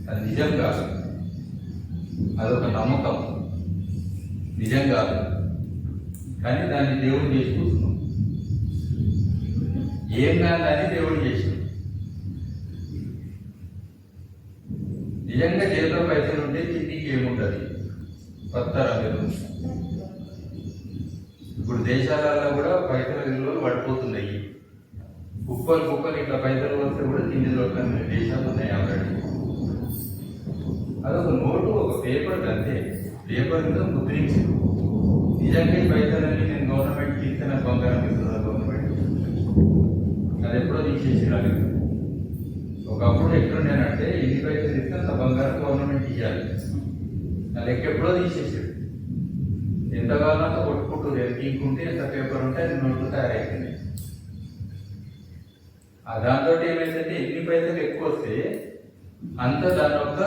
అది నిజం కాదు, అదొక నమ్మకం, నిజం కాదు. కానీ దాన్ని దేవుడు చేసి చూస్తున్నాం. ఏం కాదని దేవుడు చేసినాం. నిజంగా జేబులో పైసలు ఉంటే తిండికి ఏముంటుంది? పత్తరాలు. ఇప్పుడు దేశాలలో కూడా పైసల విలువలు పడిపోతున్నాయి. కుప్పలు ఇట్లా పైసలు వస్తే కూడా తిండి దొరకని దేశాలు ఉన్నాయి ఆల్రెడీ. అదొక నోటు, ఒక పేపర్ అంతే. పేపర్ మీద ముద్రించి నిజంగా ఈ పైసలన్నీ నేను గవర్నమెంట్కి ఇస్తే నాకు బంగారం ఇస్తున్నా గవర్నమెంట్. అది ఎప్పుడో తీసేసి రాలేదు. ఒకప్పుడు ఎట్లుండేనంటే ఎన్ని పైసలు ఇస్తే అంత బంగారం గవర్నమెంట్ ఇవ్వాలి. నా లెక్క ఎప్పుడో తీసేసాడు. ఎంత కావాలంత కొట్టుకుంటూ తీసుకుంటే ఎంత పేపర్ ఉంటే అది నోట్లు తయారైతుంది. దాంతో ఏమైందంటే ఎన్ని పైసలు ఎక్కువ వస్తే అంత దాని యొక్క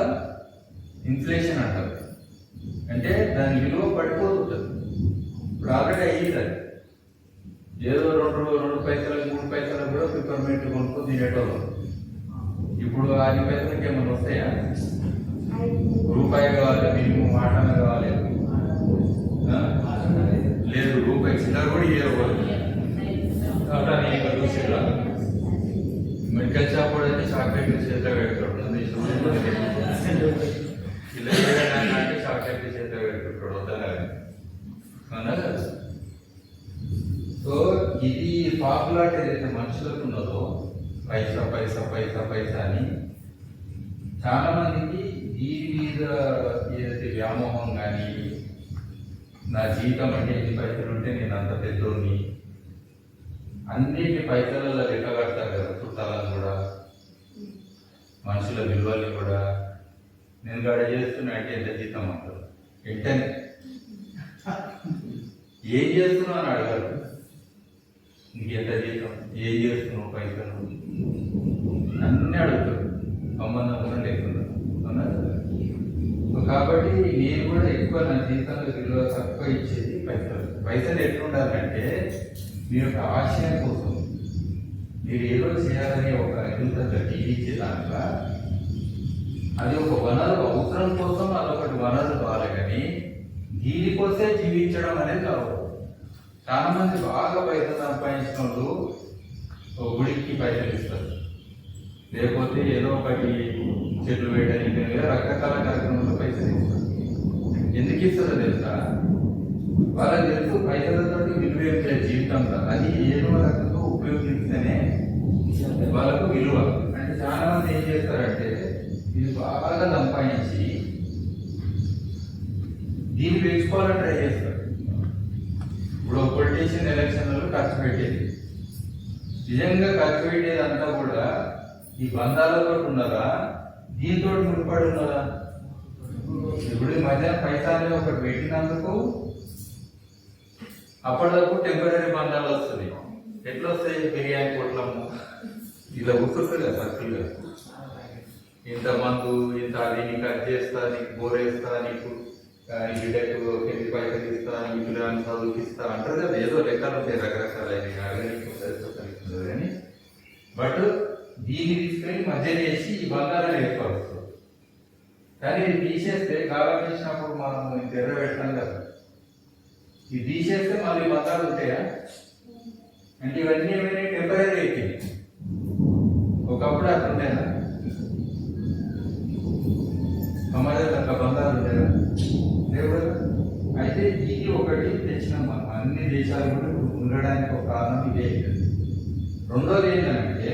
ఇన్ఫ్లేషన్ అంటారు. అంటే దాని విలువ పడిపోతుంటుంది. ఇప్పుడు ఆల్రెడీ అయ్యింది అది. ఏదో 2 పైసలకు 3 పైసలకు కూడా పిపర్మెంట్ కొనుక్కొని తినేటోళ్ళు. ఇప్పుడు ఇప్పుడు అది పెద్దలకి ఏమైనా వస్తాయా? రూపాయి కావాలి, మినిమం మాటన కావాలి, లేదు రూపాయి చిల్లర కూడా ఇవ్వకూడదు. అట్లా నేను ఇక్కడ చూసేలా మెడికల్ షాప్ కూడా అయితే చాక్లెట్ చేతిలో పెట్టుకోవడం ఇలా చేయడానికి చాక్లెట్ చేతిలో పెట్టుకుంటాడు వద్దన. సో ఇది పాపులారిటీ ఏదైతే మనుషులకు ఉన్నదో పైసా పైసా పైసా పైసా అని చాలా మందికి దీని మీద ఏదైతే వ్యామోహం కానీ, నా జీవితం అంటే ఎన్ని పైసలు ఉంటే నేను అంత పెద్దోడిని, అన్నిటి పైసలలో లెక్క కడతారు కదా. చుట్టాలను కూడా, మనుషుల విలువల్ని కూడా. నేను గడ చేస్తున్నా అంటే ఎంత జీతం అంటారు. వెంటనే ఏం చేస్తున్నావు అని అడగారు. నీకు ఎంత జీతం, ఏం చేస్తున్నావు, పైసలు అన్నీ అడుగుతారు, సంబంధం కూడా లేకుండా. కాబట్టి నేను కూడా ఎక్కువ నా జీవితంలో విలువ తక్కువ ఇచ్చేది పైసలు. పైసలు ఎట్లుండాలంటే మీ యొక్క ఆశయం కోసం మీరు ఏదో చేయాలని ఒక ఎదుగుదల జీవించే దాంట్లో అది ఒక వనరు, అవసరం కోసం అదొకటి వనరు కావాలి. కానీ దీనికోసే జీవించడం అనేది కాదు. చాలా మంది బాగా పైసలు సంపాదించిన వాళ్ళు గుడికి పైసలు ఇస్తారు, లేకపోతే ఏదో ఒకటి చెట్లు వేయడానికి రకరకాల కార్యక్రమాల్లో పైసలు ఇస్తారు. ఎందుకు ఇస్తారో తెలుసా? వాళ్ళకి తెలుసు పైసలతో విలువ జీవితంలో అది ఏదో రకంగా ఉపయోగిస్తేనే వాళ్ళకు విలువ. అంటే చాలా మంది ఏం చేస్తారంటే ఇది బాగా సంపాదించి దీన్ని పెంచుకోవాలని ట్రై చేస్తారు. ఇప్పుడు పొలిటీషియన్ ఎలక్షన్లలో ఖర్చు పెట్టేది, నిజంగా ఖర్చు పెట్టేది అంతా కూడా ఈ బంధాలతో ఉన్నదా, దీంతో ముడిపడి ఉన్నదా? ఇప్పుడు ఈ మధ్య పైసా అనేది ఒకటి పెట్టినందుకు అప్పటివరకు టెంపరీ బంధాలు వస్తుంది. ఎట్లా వస్తాయి? బిర్యానీ పొట్లము ఇలా గుర్తుంది కదా సర్కిల్గా, ఇంత మందు, ఇంత అది నీకు అది చేస్తా, నీకు బోరేస్తా, నీకు బిడ్డకు ఎన్ని పైసలు ఇస్తా, నీ పిల్లలని చదువుకిస్తా అంటారు కదా. ఏదో లెక్కలు ఉంటాయి రకరకాలైన కానీ, బట్ దీన్ని తీసుకొని మధ్య చేసి ఈ బంగారాన్ని ఏర్పరుస్తుంది. కానీ ఇది తీసేస్తే గాలం చేసినప్పుడు మనం తెర పెడతాం కదా, ఇది తీసేస్తే మళ్ళీ బంగారు ఉంటాయా అంటే ఇవన్నీ ఏమైనా టెంపరీ అయిపోయింది. ఒకప్పుడు అక్కడ ఉండేనా సమాజంలో అట్లా బంగారు ఉండేదా? లేవు కదా. అయితే ఇది ఒకటి తెచ్చినాం మనం. అన్ని దేశాలు కూడా ఉండడానికి ఒక కారణం ఇదే. రెండోది ఏంటంటే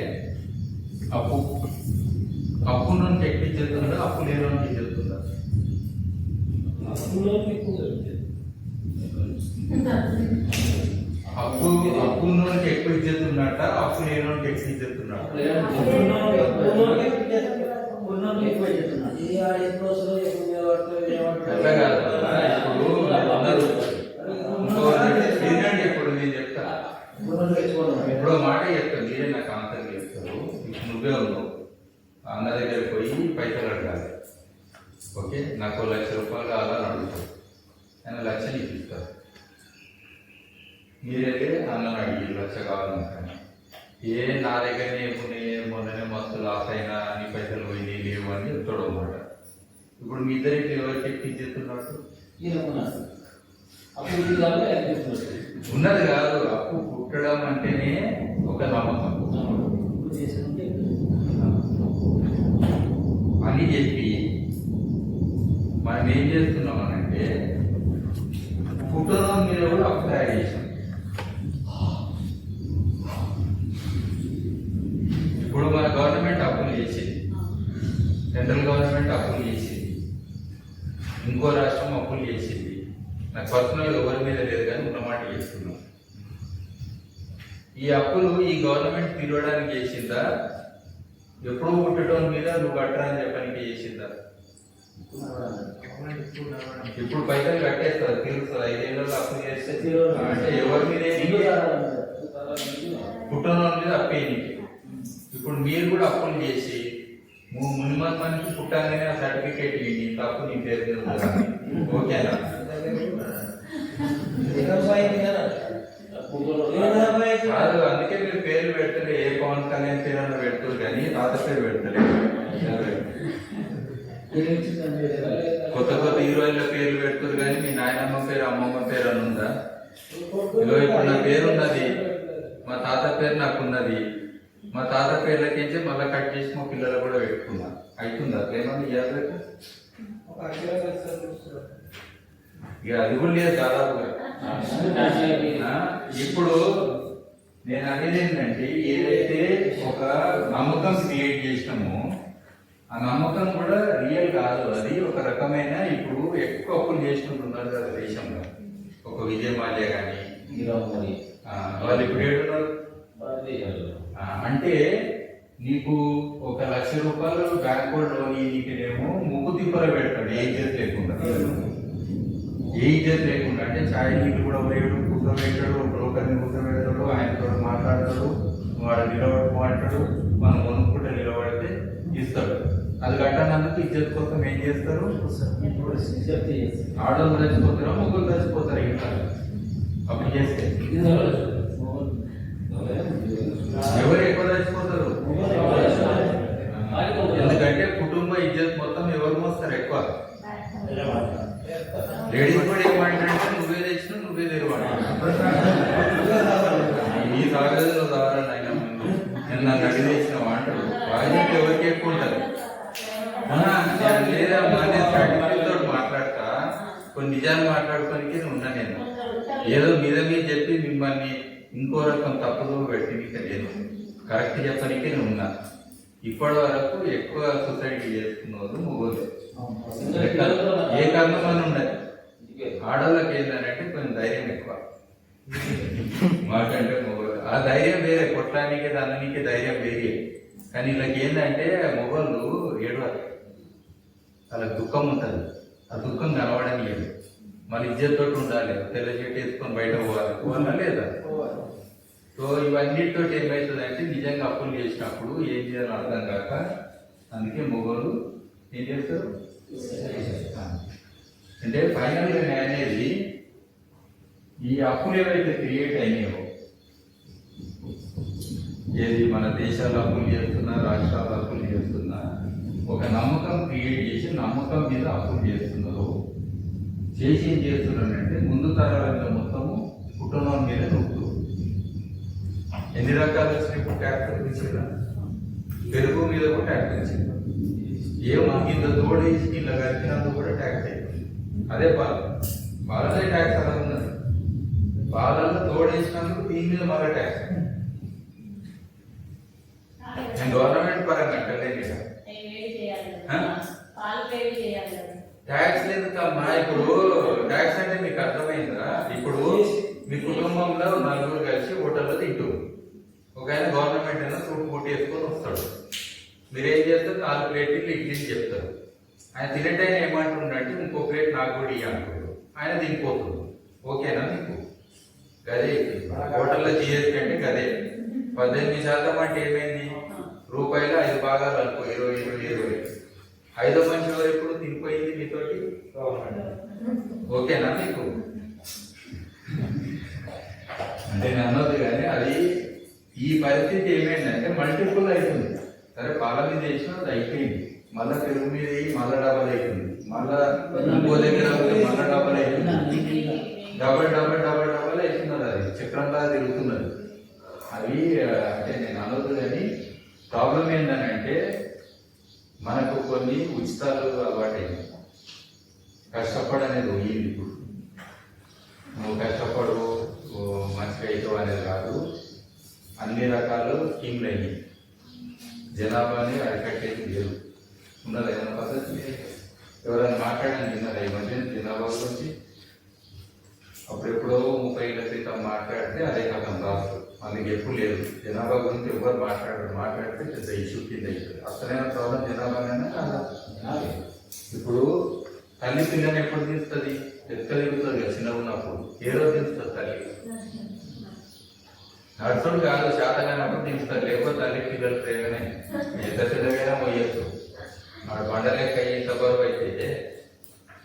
అప్పు నుండి ఎక్కించేస్తుందా, అప్పు లేని చెప్తుందా? అప్పు నుండి ఎక్కువ ఇచ్చేస్తున్నట్ట, అప్పు లేని ఎక్కువ ఇచ్చేస్తున్నట్ట? అట్లా కాదు. ఇప్పుడు నేను చెప్తా, ఇప్పుడు మాట చెప్తాను, మీరే నాకు ఆన్సర్ చేస్తారు. నువ్వే ఉన్నావు, అన్న దగ్గర పోయి పైసలు అడగాలి. ఓకే, నాకు 1,00,000 రూపాయలు కావాలని అడుగుతారు, ఆయన 1,00,000 ఇప్పిస్తారు. మీరైతే అన్నను అడిగి 1,00,000 కావాలనుకున్నా, నా దగ్గరనే మొన్ననే మస్తు లాస్ అయినా, నీ పైసలు పోయి లేవు అని చెప్తాడు అన్నమాట. ఇప్పుడు మీ ఇద్దరికి ఎవరికి ఎక్కించేస్తున్నట్టు? ఉన్నది కాదు, అప్పు పుట్టడం అంటేనే ఒక నమ్మకం అని చెప్పి మనం ఏం చేస్తున్నామనంటే పుట్టడం మీద కూడా అప్పు తయారు చేసాం. ఇప్పుడు మన గవర్నమెంట్ అప్పులు చేసేది, సెంట్రల్ గవర్నమెంట్ అప్పులు చేసేది, ఇంకో రాష్ట్రం అప్పులు చేసేది. నాకు పర్సనల్ ఎవరి మీద లేదు కానీ ఉన్నమాట చేస్తున్నాం. ఈ అప్పులు ఈ గవర్నమెంట్ పిలవడానికి చేసిందా, ఎప్పుడో పుట్టడం మీద నువ్వు కట్టరా అని చెప్పడానికి చేసిందా? ఇప్పుడు పైసలు కట్టేస్తారు, తీరుస్తారు. 5 ఏళ్ళలో అప్పు చేస్తే అంటే ఎవరి మీద పుట్టడం మీద అప్పేది. ఇప్పుడు మీరు కూడా అప్పులు చేసి మినిమం మందికి పుట్టాలనే ఆ సర్టిఫికేట్ ఇవ్వండి, తప్పు నీ పేరు ఓకేనా? కాదు, అందుకే మీరు పేర్లు పెడతలే. ఏ పవన్ కళ్యాణ్ పేరు పెడుతుంది కానీ రాత పేరు పెడతలేదు. కొత్త కొత్త హీరోయిన్ల పేర్లు పెడుతుంది కానీ మీ నాయనమ్మ పేరు అమ్మమ్మ పేరు అని ఉందా? ఇప్పుడు నా పేరు ఉన్నది, మా తాత పేరు నాకు ఉన్నది. మా తాత పేర్లకించి మళ్ళీ కట్ చేసి మా పిల్లలు కూడా పెట్టుకున్నా. అవుతుందా ఏమన్నా ఇవ్వాలి? ఇక అది కూడా లేదు దాదాపుగా. ఇప్పుడు నేను అనేది ఏంటంటే, ఏదైతే ఒక నమ్మకం క్రియేట్ చేసినామో ఆ నమ్మకం కూడా రియల్ కాదు. అది ఒక రకమైన, ఇప్పుడు ఎక్కువ అప్పులు చేసినట్టున్నారు కదా దేశంలో. ఒక విజయ్ మాల్యా కానీ వాళ్ళు ఇప్పుడు ఏడున్నారు అంటే, నీకు 1 లక్ష రూపాయలు బ్యాంక్ లోన్ నీకేమో ముగ్గు తిప్పలు పెడతాడు ఏ ఇజ్జత్ లేకుండా. ఏ ఇజ్జత్ లేకుండా అంటే ఛాయ్ నీళ్ళు కూడా వేయడు, కూర్చోబెట్టాడు, బ్రోకర్ని కూర్చోబెడతాడు, ఆయనతో మాట్లాడతాడు, వాడు నిలబడుకోమంటాడు, మనం కొనుక్కుంటే నిలబడితే ఇస్తాడు. అది కట్టనందుకు ఇజ్జత్ కోసం ఏం చేస్తారు? ఆడవాళ్ళు చచ్చిపోతారా, ముగ్గురు చచ్చిపోతారు ఇంకా అప్పుడు చేస్తే. ఎవరు ఎక్కువ చచ్చిపోతారు? ఎందుకంటే కుటుంబ ఇజ్జత్ మొత్తం ఎవరు మోస్తారు ఎక్కువ? లేడీస్ కూడా ఏమంటే నువ్వే తెచ్చిన నువ్వే తెరవాడు, నీ తాగదు నువ్వు తాగాలని అయినా ముందు నేను నన్ను అడిగి తెచ్చిన అంటాడు. బాధ్యత ఎవరికి ఎక్కువ ఉంటుంది? లేదా నేను మాట్లాడతా కొన్ని నిజాలు మాట్లాడుకోనికి ఉన్నా. నేను ఏదో మీద మీద చెప్పి మిమ్మల్ని ఇంకో రకం తప్పుదో పెట్టినిక లేదు, కరెక్ట్ చెప్పడానికి నేను ఉన్నా. ఇప్పటి వరకు ఎక్కువ సొసైటీ చేసుకున్నారు మొగోళ్ళు. ఏ కారణం అని ఉండదు. ఆడవాళ్ళకి ఏంటంటే కొంచెం ధైర్యం ఎక్కువ మాకంటే మొగోళ్ళు. ఆ ధైర్యం వేరే, కొట్టడానికి దానికి ధైర్యం వేరే. కానీ వీళ్ళకి ఏంటంటే మొగోళ్ళు ఏడవాలి, వాళ్ళకి దుఃఖం ఉంటుంది. ఆ దుఃఖం కనబడని లేదు. మన ఇజ్జత్ ఉండాలి, తెల్ల చెట్టు వేసుకొని బయట పోవాలి, పోవాలా లేదా? సో ఇవన్నిటితో ఏమవుతుంది అంటే, నిజంగా అప్పులు చేసినప్పుడు ఏం చేయాలో అర్థం కాక అందుకే మొగోళ్ళు ఏం చేస్తారు అంటే, ఫైనల్గా నేను అనేది ఈ అప్పులు ఏవైతే క్రియేట్ అయినాయో, ఏది మన దేశాల్లో అప్పులు చేస్తున్నా, రాష్ట్రాల్లో అప్పులు చేస్తున్నా, ఒక నమ్మకం క్రియేట్ చేసి నమ్మకం మీద అప్పులు చేస్తున్నారు. చేసి ఏం చేస్తున్నారంటే, ముందు తరాల మొత్తము కుటుంబం మీద నొప్పులు. ఎన్ని రకాలు వచ్చినాయి? ఇప్పుడు ట్యాక్టర్ ఇచ్చిందా? పెరుగు మీద కూడా ట్యాక్టర్ ఇచ్చింది. ఏమో కింద తోడేసి ఇలా కలిపినందుకు కూడా ట్యాక్స్ అయిపోయింది. అదే పాలదే ట్యాక్స్ అలా ఉన్నది. పాలల్లో తోడేసినందుకు దీని మీద మళ్ళీ ట్యాక్స్. నేను గవర్నమెంట్ పరంగా అంటలేదు ట్యాక్స్ లేదు కమ్మా. ఇప్పుడు ట్యాక్స్ అంటే మీకు అర్థమైందా? ఇప్పుడు మీ కుటుంబంలో 4 కలిసి హోటల్లో తింటూ, ఒక ఆయన గవర్నమెంట్ అయినా సూట్ పూట వేసుకొని వస్తాడు. మీరేం చేస్తారు? 4 ప్లేట్లు ఇడ్లీ చెప్తారు. ఆయన తినేటైనా ఏమంటుండంటే, ఇంకో ప్లేట్ నాకు కూడా ఇవ్వనుకోడు. ఆయన తినిపోతుంది. ఓకేనా మీకు? గదే హోటల్లో జిఎస్టీ అంటే గదే. 18% అంటే ఏమైంది? రూపాయలు 5 భాగాలు అనుకో, 20. 5వ మనిషి ఎవరు ఎప్పుడు తినిపోయింది మీతోటి? ఓకేనా మీకు? అంటే నేను అన్నది కానీ అది ఈ పరిస్థితి ఏమైందంటే మల్టిపుల్ అవుతుంది. సరే పాల మీద వేసినా అది అయిపోయింది, మళ్ళా పెరుగు మీద మళ్ళా డబల్ అవుతుంది, మళ్ళా ఇంకో దగ్గర మళ్ళా డబల్ అవుతుంది, డబల్ అవుతున్నది. అది చక్రంలా తిరుగుతున్నది. అవి అంటే నేను అనొద్దు కానీ ప్రాబ్లం ఏంటంటే, మనకు కొన్ని ఉచితాలు అలవాటైంది. కష్టపడనేది పోయింది. ఇప్పుడు నువ్వు కష్టపడు మంచిగా అవుతావు అనేది కాదు. అన్ని రకాలు స్కీమ్లు అయినాయి. జనాభాని అరికట్టేది లేదు. ఉన్నది ఏదైనా పద్ధతి? ఎవరైనా మాట్లాడాను తిన్నారా ఈ మధ్య జనాభా గురించి? అప్పుడెప్పుడో 30 ఏళ్ల క్రితం మాట్లాడితే అదే కథం రాదు. మనకి ఎప్పుడు లేదు. జనాభా గురించి ఎవరు మాట్లాడితే పెద్ద ఇష్యూ కింద అవుతుంది. అసలైన ప్రాబ్లం జనాభానైనా కాదా? ఇప్పుడు తల్లి పిల్లని ఎప్పుడు తీస్తుంది? ఎక్కదిగుతుంది కదా చిన్న ఉన్నప్పుడు. ఏ రోజు తీస్తుంది తల్లి? నడుచుడు కాదు, శాతగానప్పుడు తీస్తారు. లేకపోతే తల్లి పిల్లలు ప్రేమనే ఎంత పెద్దగా పోయచ్చు. వాడు బండలేక ఇంత బరువు అయితే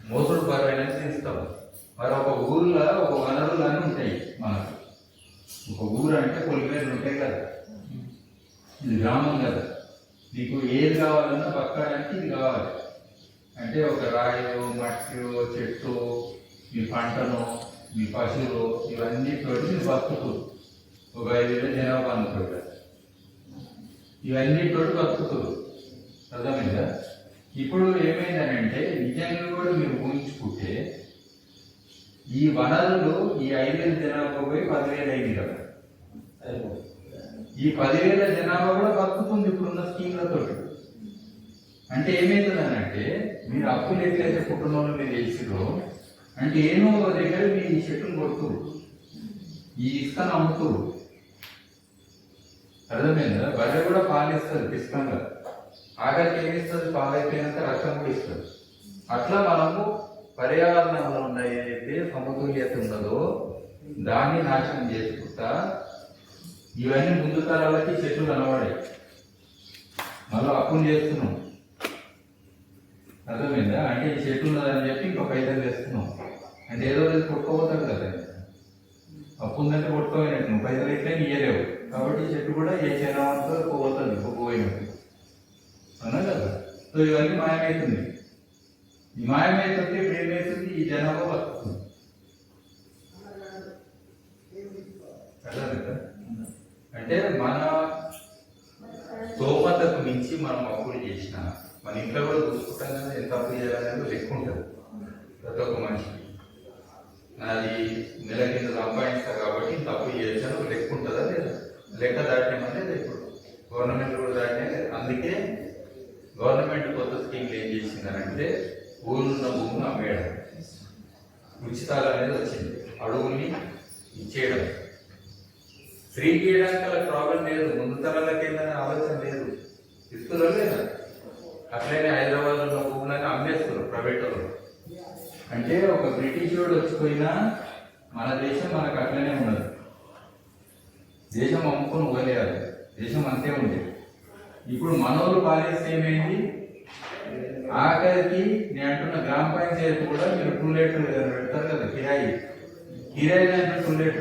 మోసుడు బరువు అయినా తీస్తాం. మరి ఒక ఊర్లో ఒక వనరులు అన్నీ ఉంటాయి మనకు. ఒక ఊరు అంటే పొలిమేరలు ఉంటాయి కదా, ఇది గ్రామం కదా. నీకు ఏది కావాలన్నా బతకడానికి ఇది కావాలి. అంటే ఒక రాయో మట్టియో చెట్టు మీ పంటను మీ పశువులు ఇవన్నీ తోటి మీరు బతుకుతూ ఒక 5,000 జనాభా అనుకోండి, ఇవన్నీ తోటి బతుకుతారు. అర్థమైందా? ఇప్పుడు ఏమైందనంటే నిజంగా కూడా మీరు ఊహించుకుంటే ఈ వనరులు ఈ 5,000 జనాభా పోయి 10,000 అయింది కదా. ఈ 10,000 జనాభా కూడా బతుకుతుంది ఇప్పుడున్న స్కీమ్లతో. అంటే ఏమైతుందనంటే మీరు అప్పులు ఎట్లయితే కుటుంబంలో మీరు వేసిరో అంటే ఏమో దగ్గర మీ చెట్టును కొడుతురు, ఈ ఇసుకను అమ్ముతురు. అర్థమైందా? బర్రె కూడా పాలిస్తుంది పిష్టంగా, ఆఖరికి ఏమిస్తుంది? పాలైపోయినాక రక్తం కూడా ఇస్తుంది. అట్లా మనము పర్యావరణంలో ఉన్న ఏదైతే సమతుల్యత ఉన్నదో దాన్ని నాశనం చేసుకుంటా ఇవన్నీ ముందు తరాలకి చెట్లు కనబడాయి, మళ్ళీ అప్పులు చేస్తున్నాం. అర్థమైందా? అంటే ఈ చెట్టు ఉన్నదని చెప్పి ఇంకో పైసలు చేస్తున్నాం. అంటే ఏదో రోజు కొట్టుకోపోతాడు కదా, అప్పు ఉందంటే కొట్టుకోపోయినట్టు నువ్వు పైసలు ఇట్లా ఇయ్యలేవు. కాబట్టి ఈ చెట్టు కూడా ఏ జనాభా పోతుంది పోయినట్టు, అవునా కదా? సో ఇవన్నీ మాయమవుతుంది. ఈ మాయమైతుంటే ఇప్పుడు ఏమవుతుంది? ఈ జనాభా వస్తుంది. అర్థమైందా? అంటే మన స్తోమతకు మించి మనం అప్పులు చేసిన మన ఇంట్లో కూడా చూసుకుంటాం కదా, ఎంత అప్పు చేయాలనేది లెక్క ఉంటుంది ప్రతి ఒక్క మనిషికి. నాది నెల కింద సంపాదిస్తా కాబట్టి ఇంత అప్పు చేశాను లెక్క ఉంటుందా లేదా? లెక్క దాటినామంటే ఇప్పుడు గవర్నమెంట్ కూడా దాటినా. అందుకే గవర్నమెంట్ కొత్త స్కీమ్లు ఏం చేసిందనంటే ఊళ్ళున్న భూమిని అమ్మేయడం, ఉచితాలు అనేది వచ్చింది, అడుగుల్ని ఇచ్చేయడం. స్త్రీకి ఇవ్వడానికి అలా ప్రాబ్లం లేదు, ముందు తరాలకి ఏంటనే ఆలోచన లేదు, ఇస్తున్నారు లేదా? అట్లనే హైదరాబాద్ ఉన్న భూములని అమ్మేస్తున్నారు ప్రైవేట్ వాళ్ళు. అంటే ఒక బ్రిటిష్ వాడు వచ్చిపోయినా మన దేశం మనకు అట్లనే ఉన్నది. దేశం అమ్ముకొని పోలేయాలి, దేశం అంతే ఉంది. ఇప్పుడు మనోళ్ళు పాలిస్తే ఏమైంది? ఆఖరికి నేను అంటున్న గ్రామ పంచాయతీ కూడా మీరు టూలెట్ పెడతారు కదా, కిరాయి దాంట్లో టూలెట్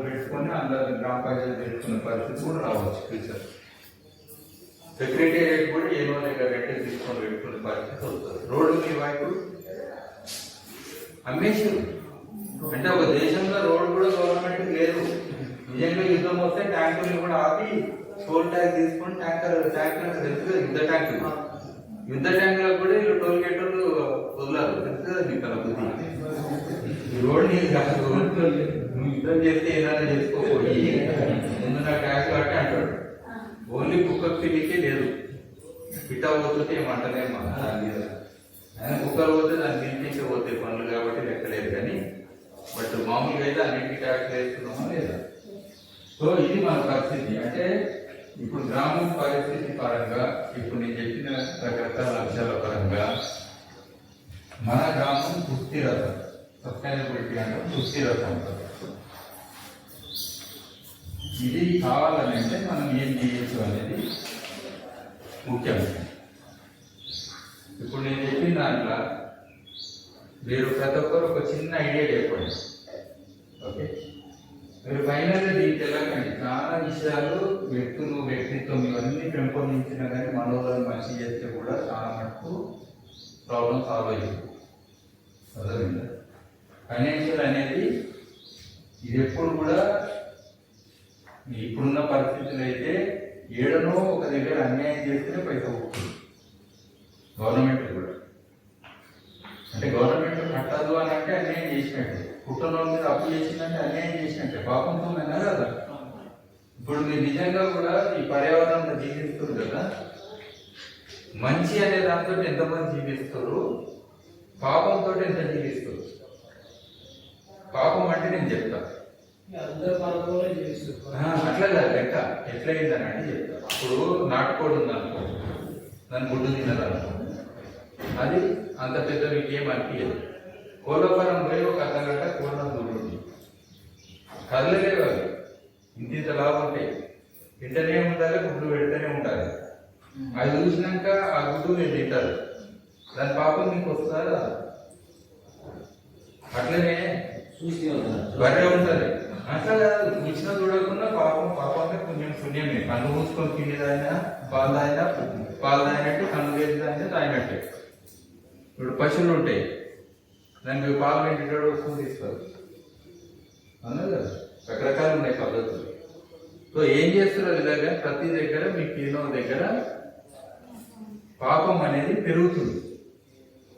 పెట్టుకొని అందరు గ్రామ పంచాయతీ పెట్టుకునే పరిస్థితి కూడా రావచ్చు ఫ్యూచర్. సెక్రటేరియట్ కూడా ఏమో దగ్గర కట్టి తీసుకొని పెట్టుకునే పరిస్థితి వస్తుంది. రోడ్డు మీ వైపు అమ్మేసారు. అంటే ఒక దేశంలో రోడ్డు కూడా గవర్నమెంట్ లేదు. నిజంగా యుద్ధం వస్తే ట్యాంకులు కూడా ఆపి టోల్ ట్యాంక్ తీసుకొని ట్యాంకర్ తెలుసు కదా, యుద్ధ ట్యాంకులకు కూడా వీళ్ళు టోల్ గేట్లు వదలారు, తెలుసు కదా మీకు అలా బుద్ధి. ఈ రోడ్ నీకు కాదు, నువ్వు యుద్ధం చేస్తే ఏదైనా చేసుకోపోయి ముందు నా ట్యాంక్ కాబట్టి అంటాడు. ఓన్లీ కుక్కర్ పిల్లికే లేదు, పిట్ట పోతుంటే ఏమంటలేమా దాని మీద. ఆయన కుక్కర్ పోతే దాన్ని పిలిపించే పోతాయి పనులు కాబట్టి లెక్కలేదు. కానీ బట్ మామూలుగా అయితే అన్నింటికి ట్యాక్స్ వేస్తున్నామా లేదా? సో ఇది మన పరిస్థితి. అంటే ఇప్పుడు గ్రామం పరిస్థితి పరంగా ఇప్పుడు నేను చెప్పిన రకరకాల అంశాల పరంగా మన గ్రామం సుస్థిరత, సస్టైనబిలిటీ అంటే సుస్థిరత అంటారు. ఇది కావాలని అంటే మనం ఏం చేయొచ్చు అనేది ముఖ్యం. ఇప్పుడు నేను చెప్పిన దాంట్లో మీరు ప్రతి ఒక్కరు ఒక చిన్న ఐడియా చెప్పండి. ఓకే, మీరు ఫైనల్గా దీనికి వెళ్ళకండి. చాలా విషయాలు వ్యక్తిత్వం ఇవన్నీ పెంపొందించినా కానీ మనోళ్ళని మంచి చేస్తే కూడా చాలా మటుకు ప్రాబ్లం సాల్వ్ అయ్యింది. అర్థమైందా? ఫైనాన్షియల్ అనేది ఇది ఎప్పుడు కూడా ఇప్పుడున్న పరిస్థితులు అయితే ఏడనో ఒక దగ్గర అన్యాయం చేస్తేనే పైసా పోతుంది గవర్నమెంట్ కూడా. అంటే గవర్నమెంట్ కట్టదు అని అంటే అన్యాయం చేసినట్టే, కుటుంబం మీద అప్పు చేసిందంటే అన్యాయం చేసినట్టే, పాపంతో అయినా కదా. ఇప్పుడు మీరు నిజంగా కూడా ఈ పర్యావరణంలో జీవిస్తారు కదా, మంచి అనే దాంతో ఎంతమంది జీవిస్తారు, పాపంతో ఎంత జీవిస్తారు. పాపం అంటే నేను చెప్తా అట్లా లెక్క ఎట్లయిందని అంటే చెప్తా. ఇప్పుడు నాటుకోడి ఉందనుకో, దాని గుడ్డు తినదనుకో, అది అంత పెద్ద మీకేం అనిపించదు. కోళ్ళఫారం పోయి ఒక అర్ధగంట కోళ్ళ దూరుంది, కదలలేవు అవి, ఇంత లాభం ఉంటాయి, తింటనే ఉండాలి, గుడ్డు పెడితేనే ఉండాలి. అది చూసినాక ఆ గుడ్డు నేను తింటారు, దాని పాపం మీకు వస్తుందా? అట్లనే బర్రె ఉంటుంది, అట్లా కాదు, చూసినా చూడకుండా పాపం పాపమే పుణ్యం పుణ్యమే. కన్ను మూసుకొని తినేదైనా పాలు తాగినట్టు, కన్ను వేసేదాన్ని తాగినట్టే. ఇప్పుడు పశువులు ఉంటాయి, దానికి పాలు వెంటేటాడు వస్తువు తీస్తారు, అవునా కదా. రకరకాలు ఉన్నాయి పద్ధతులు. సో ఏం చేస్తున్నారు ఇలాగా, ప్రతి దగ్గర మీకు ఏదో దగ్గర పాపం అనేది పెరుగుతుంది.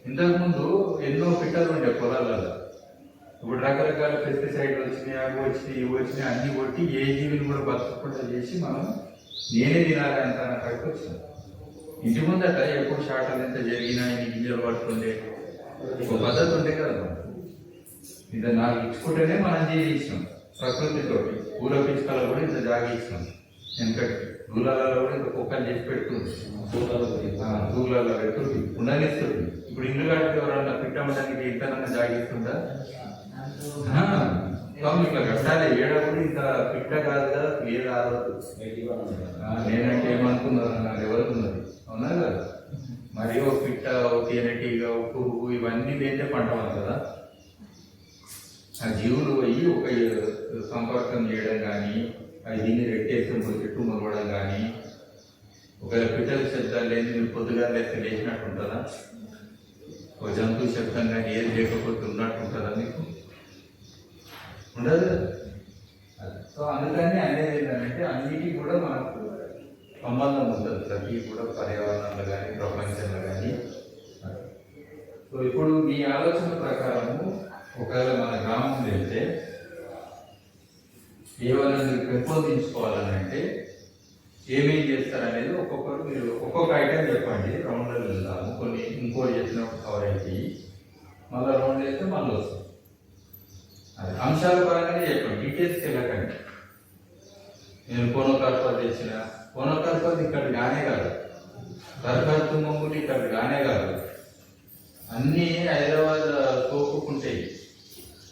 ఇంతకుముందు ఎన్నో పిట్టలు ఉండే పొలాలలో, ఇప్పుడు రకరకాల పెస్టిసైడ్లు వచ్చినాయి, అవి వచ్చినాయి, ఇవి వచ్చినాయి, అన్ని కొట్టి ఏ జీవిని కూడా బతకకుండా చేసి మనం నేనే తినాలి అంత అక్కడికి వచ్చినాం. ఇంటి ముందట ఎప్పుడు షాటలు ఎంత జరిగినా ఇన్ని గింజలు పడుతుండే ఒక పద్ధతి ఉండే కదా. ఇది నాకు ఇచ్చుకుంటేనే మనం జీవించినాం ప్రకృతితో. ఊర పిచ్చుకలు కూడా ఇంత జాగించినాం. ఎందుకంటే దూలాలలో కూడా ఇంత కుక్కలు చేసి పెడుతుంది, దూలాలలో పెడుతుంది, ఉండనిస్తుంది. ఇప్పుడు ఇల్లు కడితే ఎవరన్నా పిట్టమడానికి ఇంతనన్నా జాగిస్తుందా? ఇట్లా కట్టాలి. ఏడ కూడా ఇంత పిట్ట కాదు కదా, ఏది ఆడవద్దు. నేనంటే ఏమనుకున్నారు, నాకు ఎవరుకున్నది, అవునా కదా. మరి ఒక పిట్ట, ఒక తేనెటీగ, ఒక పురుగు, ఇవన్నీ వేస్తే పంట కదా. ఆ జీవులు పోయి ఒక సంపర్కం చేయడం కానీ, అది దీన్ని రెట్టేసి చెట్టు మొలవడం కానీ, ఒకవేళ పిట్టల శబ్దాలు లేదు, మీరు పొద్దుగా లేస్తే లేచినట్టు ఉంటుందా? ఒక జంతువు శబ్దం కానీ ఏది లేకపోతే ఉన్నట్టు ఉంటుందా మీకు? ఉండదు. సో అందుకని అనేది ఏంటంటే అన్నిటికీ కూడా మనకు సంబంధం ఉంటుంది, ప్రతి కూడా పర్యావరణంలో కానీ ప్రపంచంలో కానీ. సో ఇప్పుడు మీ ఆలోచన ప్రకారము ఒకవేళ మన గ్రామం వెళ్తే ఏమైనా మీరు పెంపొందించుకోవాలని అంటే ఏమేం చేస్తారనేది ఒక్కొక్కరు మీరు ఒక్కొక్క ఐటెం చెప్పండి. రౌండ్లో వెళ్దాము, కొన్ని ఇంకోటి చేసినప్పుడు కవర్ అవుతాయి, మళ్ళీ రౌండ్ చేస్తే మళ్ళీ వస్తాం. అది అంశాల పరంగానే చెప్పండి, డీటెయిల్స్కి వెళ్ళకండి. నేను కోనోకర్పది తెచ్చిన, కోనోకర్పది ఇక్కడ గానే కాదు, దర్ఖాస్తు మమ్ములు ఇక్కడ గానే కాదు, అన్నీ హైదరాబాద్ తోపుకుంటాయి.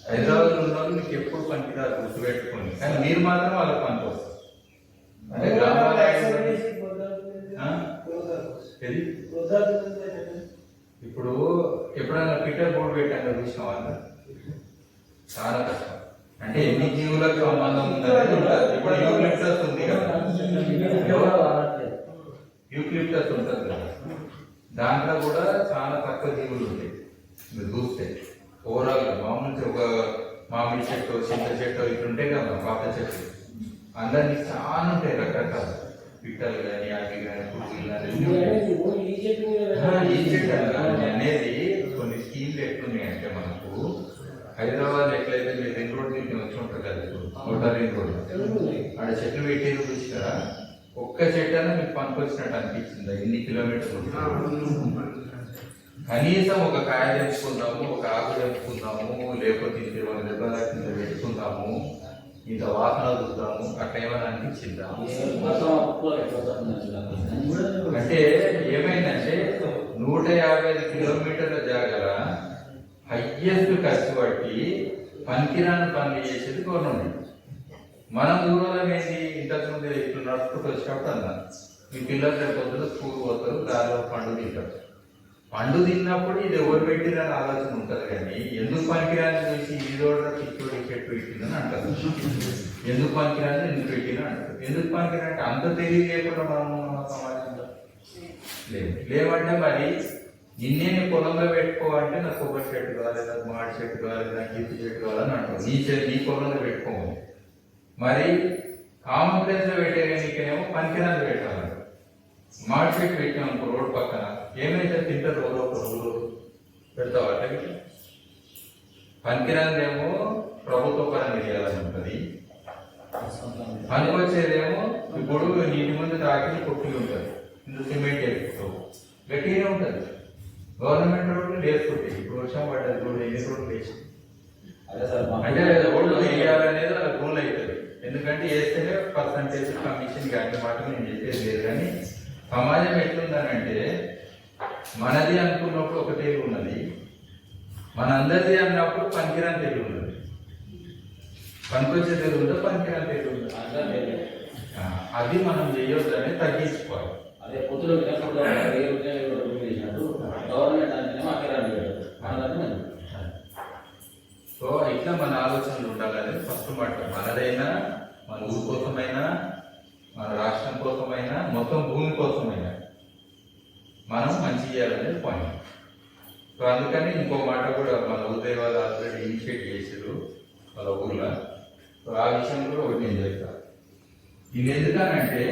హైదరాబాద్లో ఉన్న వాళ్ళు మీకు ఎప్పుడు పనికిరాదు, గుర్తుపెట్టుకోండి. కానీ మీరు మాత్రం వాళ్ళకి పనికి వస్తారు. అంటే ఇప్పుడు ఎప్పుడైనా ట్విట్టర్ బోర్డు పెట్టాక చూసిన వాళ్ళు చాలా కష్టం. అంటే ఎన్ని జీవులకు సంబంధం ఉందనేది ఉంటుంది. ఇప్పుడు యూక్లిప్టస్ ఉంది కదా, యూక్లిప్టస్ ఉంటుంది కదా, దాంట్లో కూడా చాలా తక్కువ జీవులు ఉంటాయి. మీరు చూస్తే ఓవరాల్ మామూలు ఒక మామిడి చెట్టు, చింత చెట్టు ఇట్లా ఉంటాయి కదా, పాత చెట్టు, అందరికి చాలా ఉంటాయి రకరకాల పిట్టలు కానీ, అవి కానీ, పురుగులు కానీ. ఈ చెట్టు అనేది కొన్ని స్కీమ్లు ఎట్లున్నాయి అంటే, మనకు హైదరాబాద్ ఎట్లయితే మీరు రింగ్ రోడ్ తిరిగి వచ్చి ఉంటారు కదా, outer రింగ్ రోడ్, ఆడ చెట్లు పెట్టేది చూసినారా? ఒక్క చెట్టు అయినా మీకు పనికొచ్చినట్టు అనిపించిందా? ఎన్ని కిలోమీటర్లు? కనీసం ఒక కాయ తెంపుకుందాము, ఒక ఆకు తెంపుకుందాము, లేకపోతే ఇంటి ఒక దెబ్బల కింద పెట్టుకుందాము, ఇంత వాసన చూద్దాము, అట్లా ఏమైనా అనిపించిందా? అంటే ఏమైందంటే 155 కిలోమీటర్ల జాగల హయ్యెస్ట్ ఖర్చు పట్టి పనికిరాని పనులు చేసేది గవర్నమెంట్. మనం ఊళ్ళో ఏంటి, ఇంతకుముందు ఇట్లా నడుచుకుంటూ వచ్చినప్పుడు అన్నా, మీ పిల్లలు రేపు పొద్దున స్కూల్ పోతారు, గాలిలో పండు తింటారు. పండు తిన్నప్పుడు ఇది ఎవరు పెట్టిరని ఆలోచన ఉంటుంది, కానీ ఎందుకు పనికిరాని చూసి ఈరోజు చిత్తూరు చెట్టు పెట్టిందని అంటారు. ఎందుకు పనికిరాని ఎందుకు పెట్టినా అంటారు. ఎందుకు పనికిరాని అంత తెలియకుండా మనం సమాజంలో లేవంటే మరి నిన్నే నీ పొలంలో పెట్టుకోవాలంటే నాకు కొబ్బరి చెట్టు కావాలి, నాకు మాడి చెట్టు కావాలి, నాకు ఈతి చెట్టు కావాలని అంటారు. నీ పొలంలో పెట్టుకోవాలి. మరి కామన్ ప్లేస్లో పెట్టే నీకేమో పనికిరాని పెట్టాలంట. మాడి చెట్టు పెట్టామనుకో రోడ్డు పక్కన, ఏమైతే తింటారు రోజు ఒక రోజు పెడతావు అట్లా. పనికిరానిదేమో ప్రభుత్వ పరంగా చేయాలని ఉంటుంది, పనికొచ్చేదేమో ఇప్పుడు నీటి ముందు తాకి కొట్టులు ఉంటుంది, ఇందులో సిమెంట్ వేసుకో గట్టిగానే ఉంటుంది. గవర్నమెంట్ రోడ్లు వేసుకుంటాయి. ఇప్పుడు వర్షం పడ్డది రోడ్లు, ఎన్ని రోడ్లు వేసి అంటే రోడ్లు వేయాలనేది వాళ్ళకి రూల్ అవుతుంది. ఎందుకంటే వేస్తేనే పర్సంటేజ్ కమిషన్ కానీ మాట నేను చెప్పేది లేదు. కానీ సమాజం ఎట్లుందనంటే, మనది అనుకున్నప్పుడు ఒక తెలుగు ఉన్నది, మనందరిది అన్నప్పుడు పనికిరాని తెలుగు ఉన్నది. పనికొచ్చే తెలుగు ఉందా, పనికిరాని తెలుగు ఉందా? అది మనం చేయొద్దని తగ్గించుకోవాలి. అదే పొద్దులో గవర్నమెంట్ సో ఇట్లా మన ఆలోచనలు ఉండాలనేది ఫస్ట్ మాట. మనదైనా, మన ఊరి కోసమైనా, మన రాష్ట్రం కోసమైనా, మొత్తం భూమి కోసమైనా మనం మంచి చేయాలనేది పాయింట్. సో అందుకని ఇంకో మాట కూడా మన ఉదయ వాళ్ళు ఆల్రెడీ ఇనిషియేట్ చేసారు వాళ్ళ ఊర్లో. సో ఆ విషయం కూడా ఒకటి నేను చెప్తాను. ఇది ఎందుకనంటే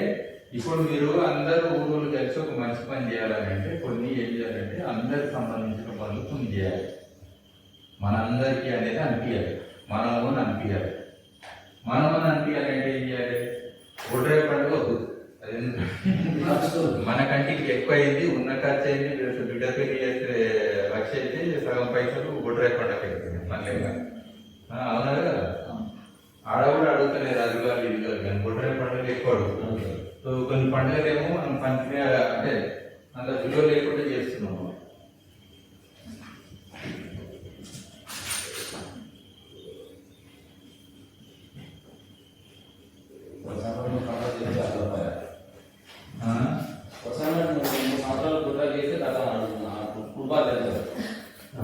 ఇప్పుడు మీరు అందరూ ఊరు కలిసి ఒక మంచి పని చేయాలని అంటే కొన్ని ఏం చేయాలంటే అందరికి సంబంధించిన పనులు కొన్ని చేయాలి. మనందరికీ అనేది అనిపించాలి, మనమని అనిపించాలి. మనమని అనిపించాలంటే ఏం చేయాలి? ఒడ్రే పండుగ వద్దు, అది మన కంటికి ఎక్కువ అయింది, ఉన్న ఖర్చు అయింది. బిడ్డ పెళ్లి చేస్తే లక్ష అయితే సగం పైసలు ఒడ్రే పండుగ అవుతుంది పనిలేక. అవునా కదా? ఆడవాళ్ళు అడుగుతలేదు అది కాదు ఇది కాదు, కానీ ఒడ్రే పండుగలు ఎక్కువ అడుగుతుంది. సో కొన్ని పండుగలేమో మనం పంచమే అంటే అంత విలువ లేకుండా చేస్తున్నాము.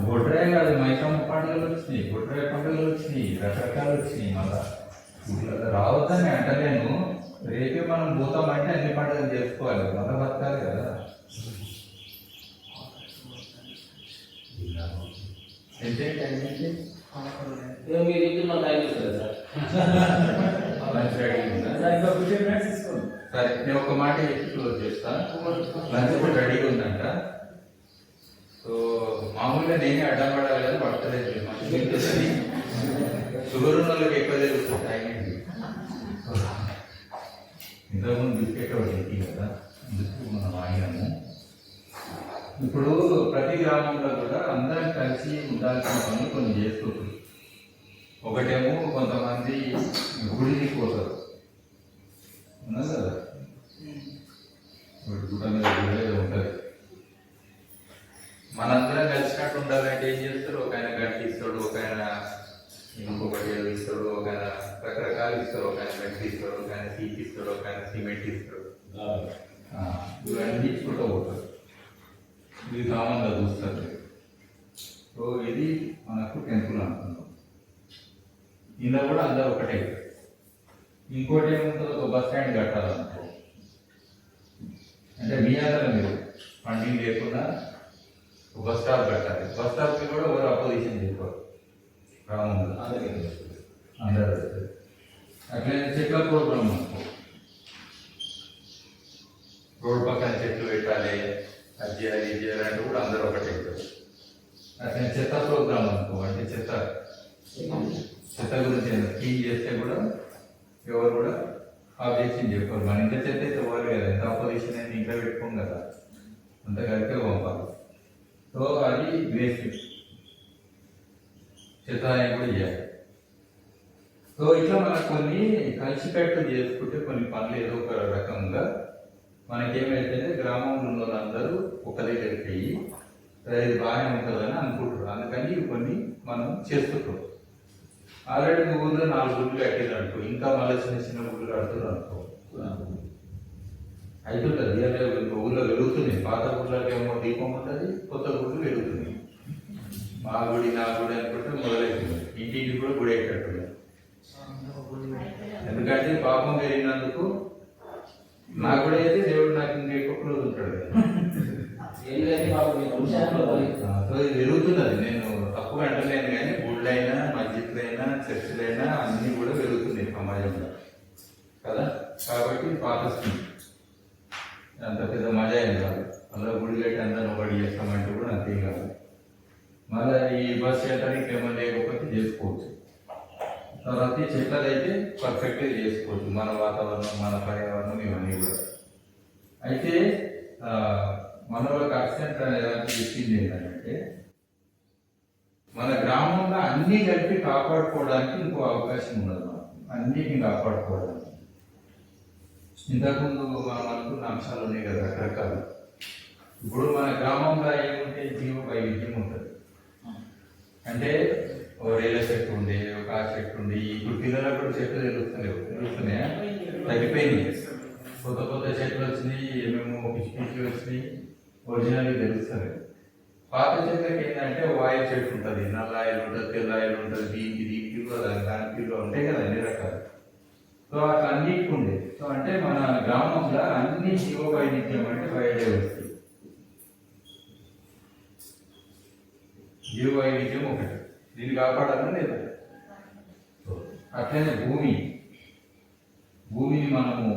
బొడ్రాయి కాదు, మైసమ్మ పండుగలు వచ్చినాయి, బొడ్రాయి పండుగలు వచ్చినాయి, రకరకాలు వచ్చినాయి. మళ్ళా రావద్దని అంటే నేను రేపే మనం పోతామంటే అన్ని పండుగలు చేసుకోవాలి, మళ్ళీ బతకాలి కదా. సరే నేను ఒక మాట చెప్పి క్లోజ్ చేస్తాను. లంచ్ కూడా రెడీగా ఉందంట. సో మామూలుగా నేనే అడ్డం పడాలి కదా, పడతలేదు. షుగర్ ఉన్న వాళ్ళకి ఎక్కువ తెలుస్తుంది టైం ఏంటి. ఇంతకుముందు బిస్కెట్ ఒకటి కదా, బిస్కెట్ మనం వాడినాము. ఇప్పుడు ప్రతి గ్రామంలో కూడా అందరం కలిసి ఉండాల్సిన పనులు కొన్ని చేసుకుంటారు. ఒకటేమో కొంతమంది గుడికి పోతారు, ఉన్నా కదా, గుడ మీద గుడి ఉంటుంది. మనందరం కలిసినట్టు ఉండాలంటే ఏం చేస్తారు? ఒక ఆయన గంట ఇస్తాడు, ఒక ఆయన ఇంకొకటి ఏదో ఇస్తాడు, ఒక ఆయన రకరకాలు ఇస్తారు. ఒక ఆయన గంట ఇస్తాడు, ఒక ఆయన సీట్ ఇస్తాడు, ఒక ఆయన సిమెంట్ ఇస్తాడు. ఇవన్నీ ఇచ్చుకుంటూ పోతారు. ఇది కామన్గా చూస్తారు. సో ఇది మనకు టెంపుల్ అనుకుంటాం. ఇలా కూడా అందరూ ఒకటే. ఇంకోటి ఏముంటుందో ఒక బస్ స్టాండ్ కట్టాలనుకో, అంటే మీ అందరూ మీరు ఫండింగ్ లేకుండా ఒక బస్ స్టాప్ కట్టాలి. బస్ స్టాప్కి కూడా ఎవరు అపోజిషన్ చేసుకోవాలి గ్రామంలో, అందరూ. అట్లనే చెట్ల ప్రోగ్రామ్ అనుకో, రోడ్ పక్కన చెట్లు పెట్టాలి, అది చేయాలి ఇది చేయాలంటే కూడా అందరూ ఒకటే. అట్లనే చెత్త ప్రోగ్రామ్ అనుకో, అంటే చెత్త గురించి క్లీన్ చేస్తే కూడా ఎవరు కూడా ఆబ్జెక్షన్ చెప్పారు. మన ఇంట్లో చెత్త అయితే పోవాలి కదా, ఎంత ఆపోజిషన్ అయితే ఇంట్లో పెట్టుకోం కదా, అంత కలిపే పంపాలి. సో అది వేస్ట్, చెత్త కూడా చేయాలి. సో ఇట్లా మనకు కొన్ని కలిసికట్టు చేసుకుంటే కొన్ని పనులు ఏదో ఒక రకంగా మనకేమైతే గ్రామంలో ఉన్న వాళ్ళందరూ ఒక దగ్గరికి అయ్యి ఇది బాగానే ఉంటుందని అనుకుంటారు. అందుకని కొన్ని మనం చేస్తుంటాం. ఆల్రెడీ ఊళ్ళో 4 గుళ్ళు కట్టారు అనుకో, ఇంకా మళ్ళీ చిన్న చిన్న గుళ్ళు కడుతున్నారు అనుకో, అవుతుంటుంది. అదే ఊళ్ళో వెలుగుతుంది. పాత ఊళ్ళకి ఏమో దీపం ఉంటుంది, కొత్త గుళ్ళు వెలుగుతుంది. మా గుడి నా గుడి అనుకుంటే మొదలవుతుంది. ఇంటికి కూడా గుడి అయ్యేటట్టు. ఎందుకంటే పాపం పెరిగినందుకు నా కూడా అయితే దేవుడు నాకు ఇంకెక్కువ క్లోజ్ ఉంటాడు కదా. సో ఇది వెలుగుతున్నది. నేను తప్పుగా అంటలేను, కానీ గుళ్ళైనా మస్జిద్లైనా చర్చిలైనా అన్నీ కూడా వెలుగుతున్నాయి సమాజంలో కదా. కాబట్టి పాటిస్తుంది. అంత పెద్ద మజా ఏం కాదు. మళ్ళీ గుడి కట్టి అంతా ఒకటి చేస్తామంటే కూడా అంతే కాదు. మళ్ళీ ఈ బస్ చేయడానికి ఏమైనా లేకపోతే చేసుకోవచ్చు. తర్వాత చెట్లదైతే పర్ఫెక్ట్గా చేసుకోవచ్చు, మన వాతావరణం మన పర్యావరణం ఇవన్నీ కూడా. అయితే మన ఒక అక్సెంట్ అనేది చెప్పింది ఏంటంటే, మన గ్రామంలో అన్నీ కలిపి కాపాడుకోవడానికి ఇంకో అవకాశం ఉండదు. అన్నిటిని కాపాడుకోవడానికి ఇంతకుముందు మనం అనుకున్న అంశాలు ఉన్నాయి కదా రకరకాలు. ఇప్పుడు మన గ్రామంలో ఏముంటే జీవ వైవిధ్యం ఉంటుంది. అంటే ఓ రేల చెట్టు ఉంది, ఒక చెట్టు ఉంది. ఇప్పుడు పిల్లలకు కూడా చెట్లు తెలుస్తున్నాయా? తగ్గిపోయినాయి. కొత్త కొత్త చెట్లు వచ్చినాయి, ఏమేమో పిచ్చి పిచ్చి వచ్చినాయి. ఒరిజినల్ తెలుస్తుంది. పాత చెట్లకి ఏంటంటే వాయిల్ చెట్టు ఉంటుంది, నల్ల ఆయిల్ ఉంటుంది, తెల్ల ఆయిల్ ఉంటుంది, దీనికి దానికి ఉంటాయి కదా అన్ని రకాలు. సో అట్లా అన్నిటికి ఉండే. సో అంటే మన గ్రామంలో అన్ని జీవ వైవిధ్యం అంటే బయోడైవర్సిటీ, జీవ వైవిధ్యం ఒకటి, దీన్ని కాపాడాలని లేదా. అట్లనే భూమిని మనము,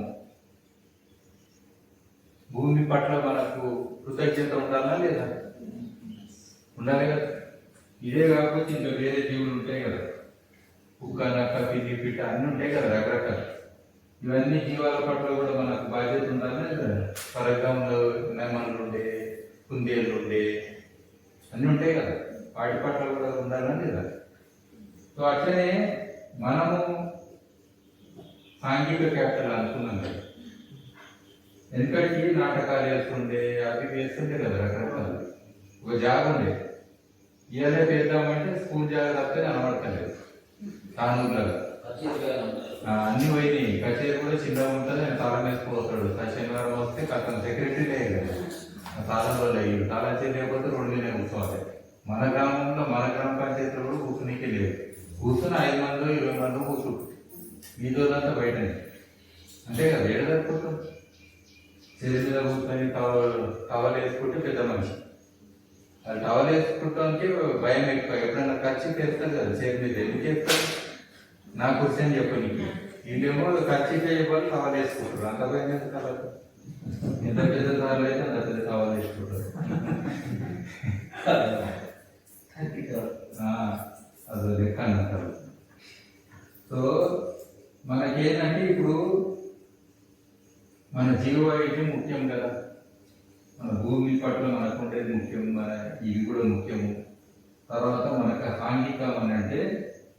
భూమి పట్ల మనకు కృతజ్ఞత ఉండాలా లేదా, ఉండాలి కదా. ఇదే కాకపోతే ఇంకా వేరే జీవులు ఉంటాయి కదా, కుక్క, నక్క, పిల్లి, పిట్ట అన్నీ ఉంటాయి కదా రకరకాలు. ఇవన్నీ జీవాల పట్ల కూడా మనకు బాధ్యత ఉండాలి లేదా. పరగంలో నెమళ్ళు ఉండే, కుందేళ్ళు ఉండే అన్నీ ఉంటాయి కదా, వాటి పట్ల కూడా ఉండాలని లేదా. సో అట్లనే మనము సాంఘిక క్యాపిటల్ అనుకున్నాం కదా. ఎందుకంటే నాటకాలు వేస్తుండే, అవి వేస్తుండే కదా రకరకాలు. ఒక జాగ ఉండే, ఇవాళ వేద్దామంటే స్కూల్ జాగ తప్పితే కనబడతలేదు. తానూరులాగా అన్ని పోయినాయి. కచేరీ కూడా చిన్నగా ఉంటుంది, ఆయన తాళం వేసుకుపోతాడు. శనివారం వస్తే కథం సెక్రటరీ లేదు, తాళంలో లేదు. తాళం చేయలేకపోతే రోడ్డు మీద కూర్చోవాలి. మన గ్రామంలో మన గ్రామ పంచాయతీలో కూడా కూర్చునికే లేదు. కూర్చుని 5 మందో 20 మందో కూర్చుంటు, వీధులంతా బయటనే అంతే కదా. ఏడు సరిపోతుంది, చేతి మీద కూర్చొని టవల్ వేసుకుంటే పెద్ద మనిషి. అది టవల్ వేసుకుంటానికి భయం ఎక్కువ. ఎప్పుడైనా ఖర్చు వేస్తారు కదా చేతి మీద, ఎందుకు వేస్తారు నా క్వశ్చన్ చెప్పనీకి. వీళ్ళేమో ఖర్చు చేయబోలు టవల్ వేసుకుంటారు. అంత భయం ఎందుకు అలా? ఎంత పెద్ద సార్లు అయితే అంత పెద్ద టవల్ వేసుకుంటారు. అది లెక్క అంటారు. సో మనకేంటంటే ఇప్పుడు మన జీవవైవిధ్యం ముఖ్యం కదా, మన భూమి పట్ల మనకు ఉండేది ముఖ్యం, మన ఇవి కూడా ముఖ్యము. తర్వాత మనకు సాంఘికం అని అంటే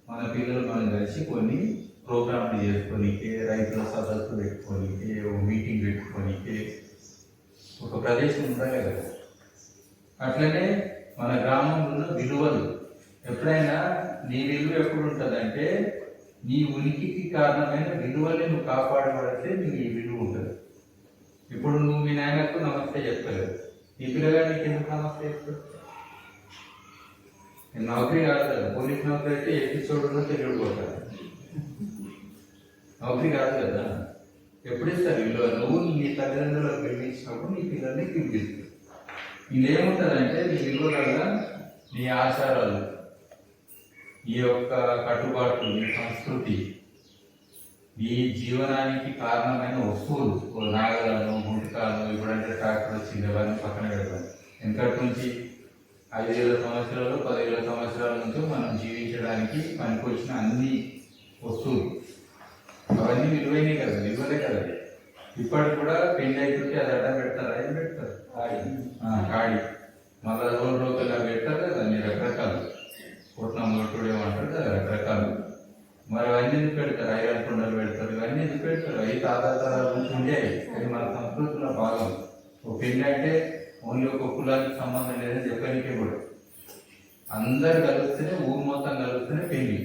మన పిల్లలు మనం కలిసి కొన్ని ప్రోగ్రాంలు చేసుకోనికే, రైతుల సదస్సు పెట్టుకోనికే, మీటింగ్ పెట్టుకోనికే ఒక ప్రదేశం ఉండాలి కదా. అట్లనే మన గ్రామంలో విలువలు, ఎప్పుడైనా నీ విలువ ఎప్పుడు ఉంటుందంటే నీ ఉనికికి కారణమైన విలువల్ని నువ్వు కాపాడబడితే నీకు ఈ విలువ ఉంటుంది. ఇప్పుడు నువ్వు మీ నాయనకు నమస్తే చెప్పలేదు, నీ పిల్లగా నీకు ఎందుకు నమస్తే చెప్తావు? నౌకరీ కాదు కదా, పోలీస్ నౌకరీ అయితే ఎపిసోడ్లో తెలియకపోతారు, నౌకరీ కాదు కదా. ఎప్పుడు ఇస్తారు విలువ? నువ్వు నీ తల్లిదండ్రులకు పిలిపించినప్పుడు నీ పిల్లల్ని పిలిపిస్తారు. ఇదేముంటుందంటే నీ విలువలలో నీ ఆచారాలు, ఈ యొక్క కట్టుబాట్లు, నీ సంస్కృతి, నీ జీవనానికి కారణమైన వస్తువులు, నాగలను, గుంటకాలను, ఇప్పుడంటే ట్రాక్టర్ వచ్చింది అవన్నీ పక్కన పెడతాం. వెనకటి నుంచి 5,000 సంవత్సరాలు 10,000 సంవత్సరాల నుంచి మనం జీవించడానికి పనికొచ్చిన అన్ని వస్తువులు, అవన్నీ విలువైనవి కదా, విలువలే కదా. ఇప్పటికి కూడా పెళ్లి అయిపోతే అది అడ్డం పెడతారా? ఏం పెడతారు? కాడి మళ్ళీ రోజులా పెడతారు కదా అన్ని రకరకాలు. కోట్నం లోటుడు ఏమంటారు కదా రకరకాలు. మరి అవన్నీ ఎందుకు పెడతారు? ఐరన్ కుండలు పెడతారు, ఇవన్నీ ఎందుకు పెడతారు? అవి తాతల నుంచి ఉండేవి, అది మన సంస్కృతిలో భాగం. ఒక పెళ్లి అంటే ఓన్లీ ఒక కులానికి సంబంధం లేదని చెప్పడానికే కూడా అందరు కలిస్తేనే, ఊరు మొత్తం కలిస్తేనే పెళ్లి.